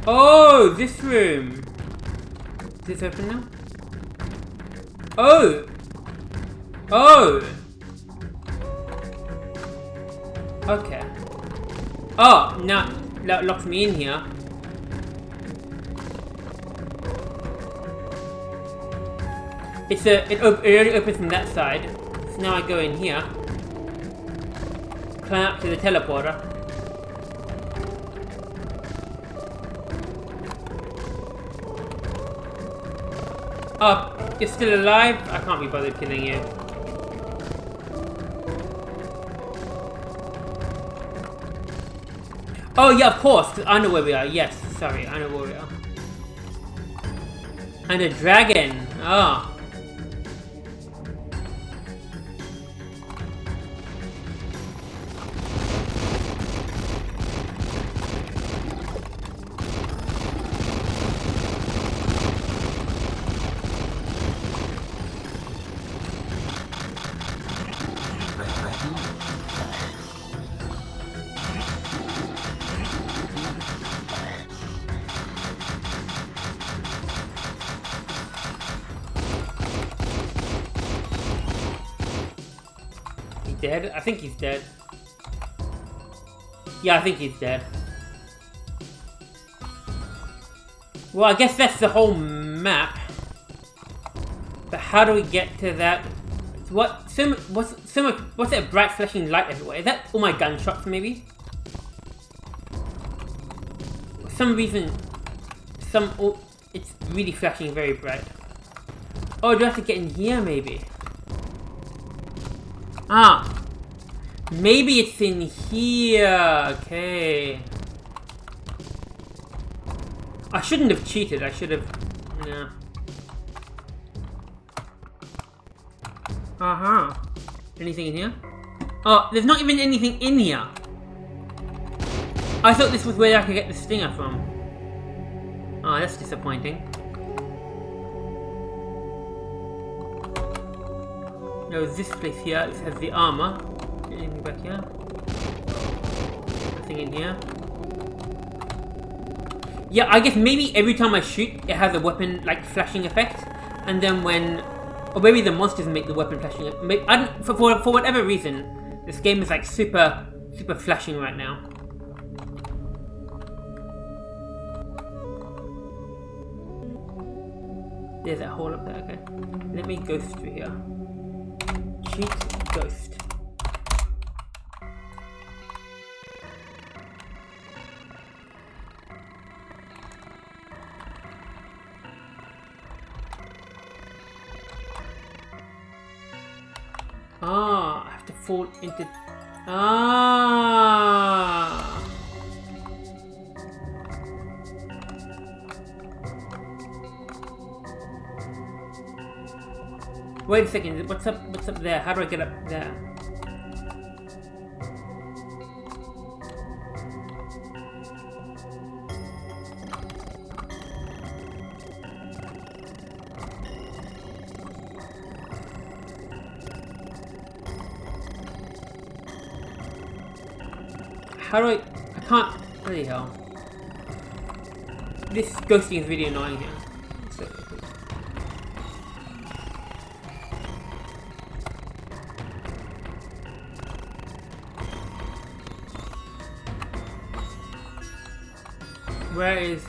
Oh, this room. Is this open now? Oh! Oh! Okay. Oh, now that locks me in here. It already opens from that side. So now I go in here. Climb up to the teleporter. Oh, you're still alive? I can't be bothered killing you. Oh yeah, of course, 'cause I know where we are. Yes, sorry, I know where we are. And a dragon. Ah. Dead? I think he's dead. Yeah, I think he's dead. Well, I guess that's the whole map. But how do we get to that? What's that bright flashing light everywhere? Is that all my gunshots maybe? For some reason, it's really flashing very bright. Oh, do I have to get in here maybe? Ah, maybe it's in here. Okay. I shouldn't have cheated. I should have. Yeah. Anything in here? Oh, there's not even anything in here. I thought this was where I could get the stinger from. Oh, that's disappointing. No, this place here, this has the armor. Anything back here? Nothing in here. Yeah, I guess maybe every time I shoot, it has a weapon, like, flashing effect. And then when... Or maybe the monsters make the weapon flashing. I don't, for whatever reason, this game is, like, super flashing right now. There's that hole up there, okay. Let me go through here. Cheat ghost. Ah, I have to fall into... Ah! Wait a second, what's up there? How do I get up there? How do I can't... Bloody hell. This ghosting is really annoying here. So, where is...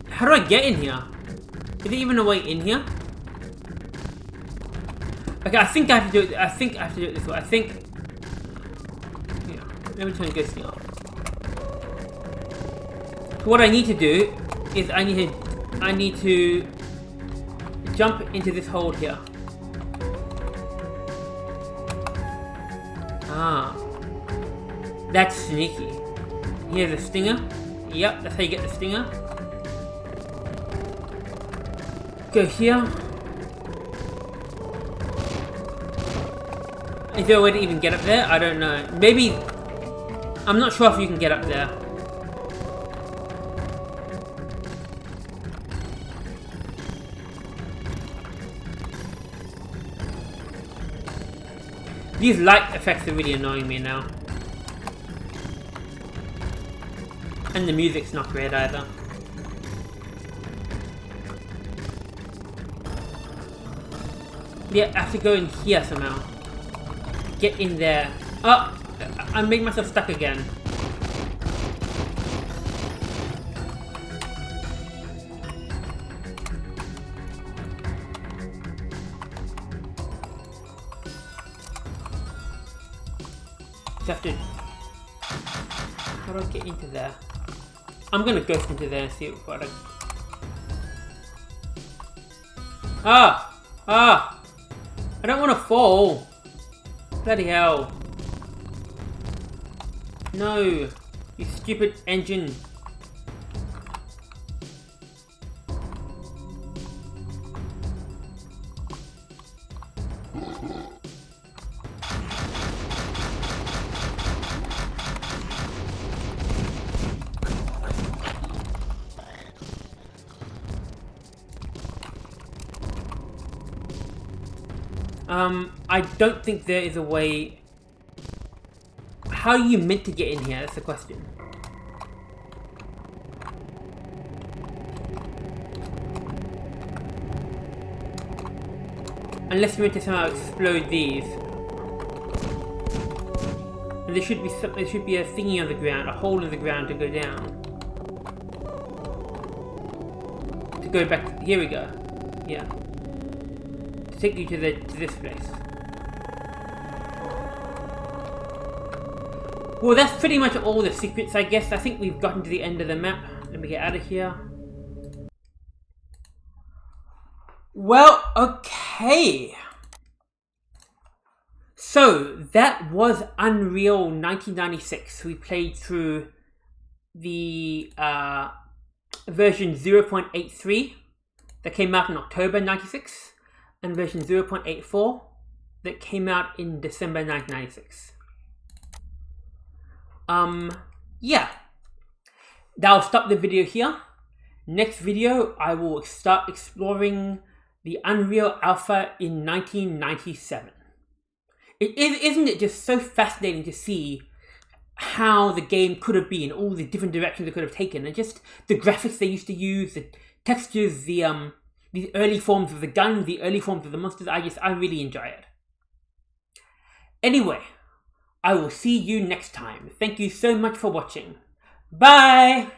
How do I get in here? Is there even a way in here? Okay, I think I have to do it. I think I have to do it this way. I think... Yeah, let me turn ghosting off. So what I need to do is I need to jump into this hole here. Ah, that's sneaky. Here's a stinger. Yep, that's how you get the stinger. Go here. Is there a way to even get up there? I don't know. Maybe... I'm not sure if you can get up there. These light effects are really annoying me now. And the music's not great either. Yeah, I have to go in here somehow. Get in there. Oh! I made myself stuck again. Just have to... How do I get into there? I'm gonna ghost into there and see what I... Ah! Ah! I don't want to fall! Bloody hell. No! You stupid engine. I don't think there is a way... How are you meant to get in here? That's the question. Unless you're meant to somehow explode these. And there should be a thingy on the ground, a hole in the ground to go down. To go back... Here we go. Yeah. To take you to this place. Well, that's pretty much all the secrets, I guess. I think we've gotten to the end of the map. Let me get out of here. Well, okay. So, that was Unreal 1996. We played through the version 0.83 that came out in October 96 and version 0.84 that came out in December 1996. Yeah. I'll stop the video here. Next video, I will start exploring the Unreal Alpha in 1997. Isn't it just so fascinating to see how the game could have been, all the different directions it could have taken, and just the graphics they used to use, the textures, the early forms of the guns, the early forms of the monsters. I really enjoy it. Anyway, I will see you next time. Thank you so much for watching. Bye!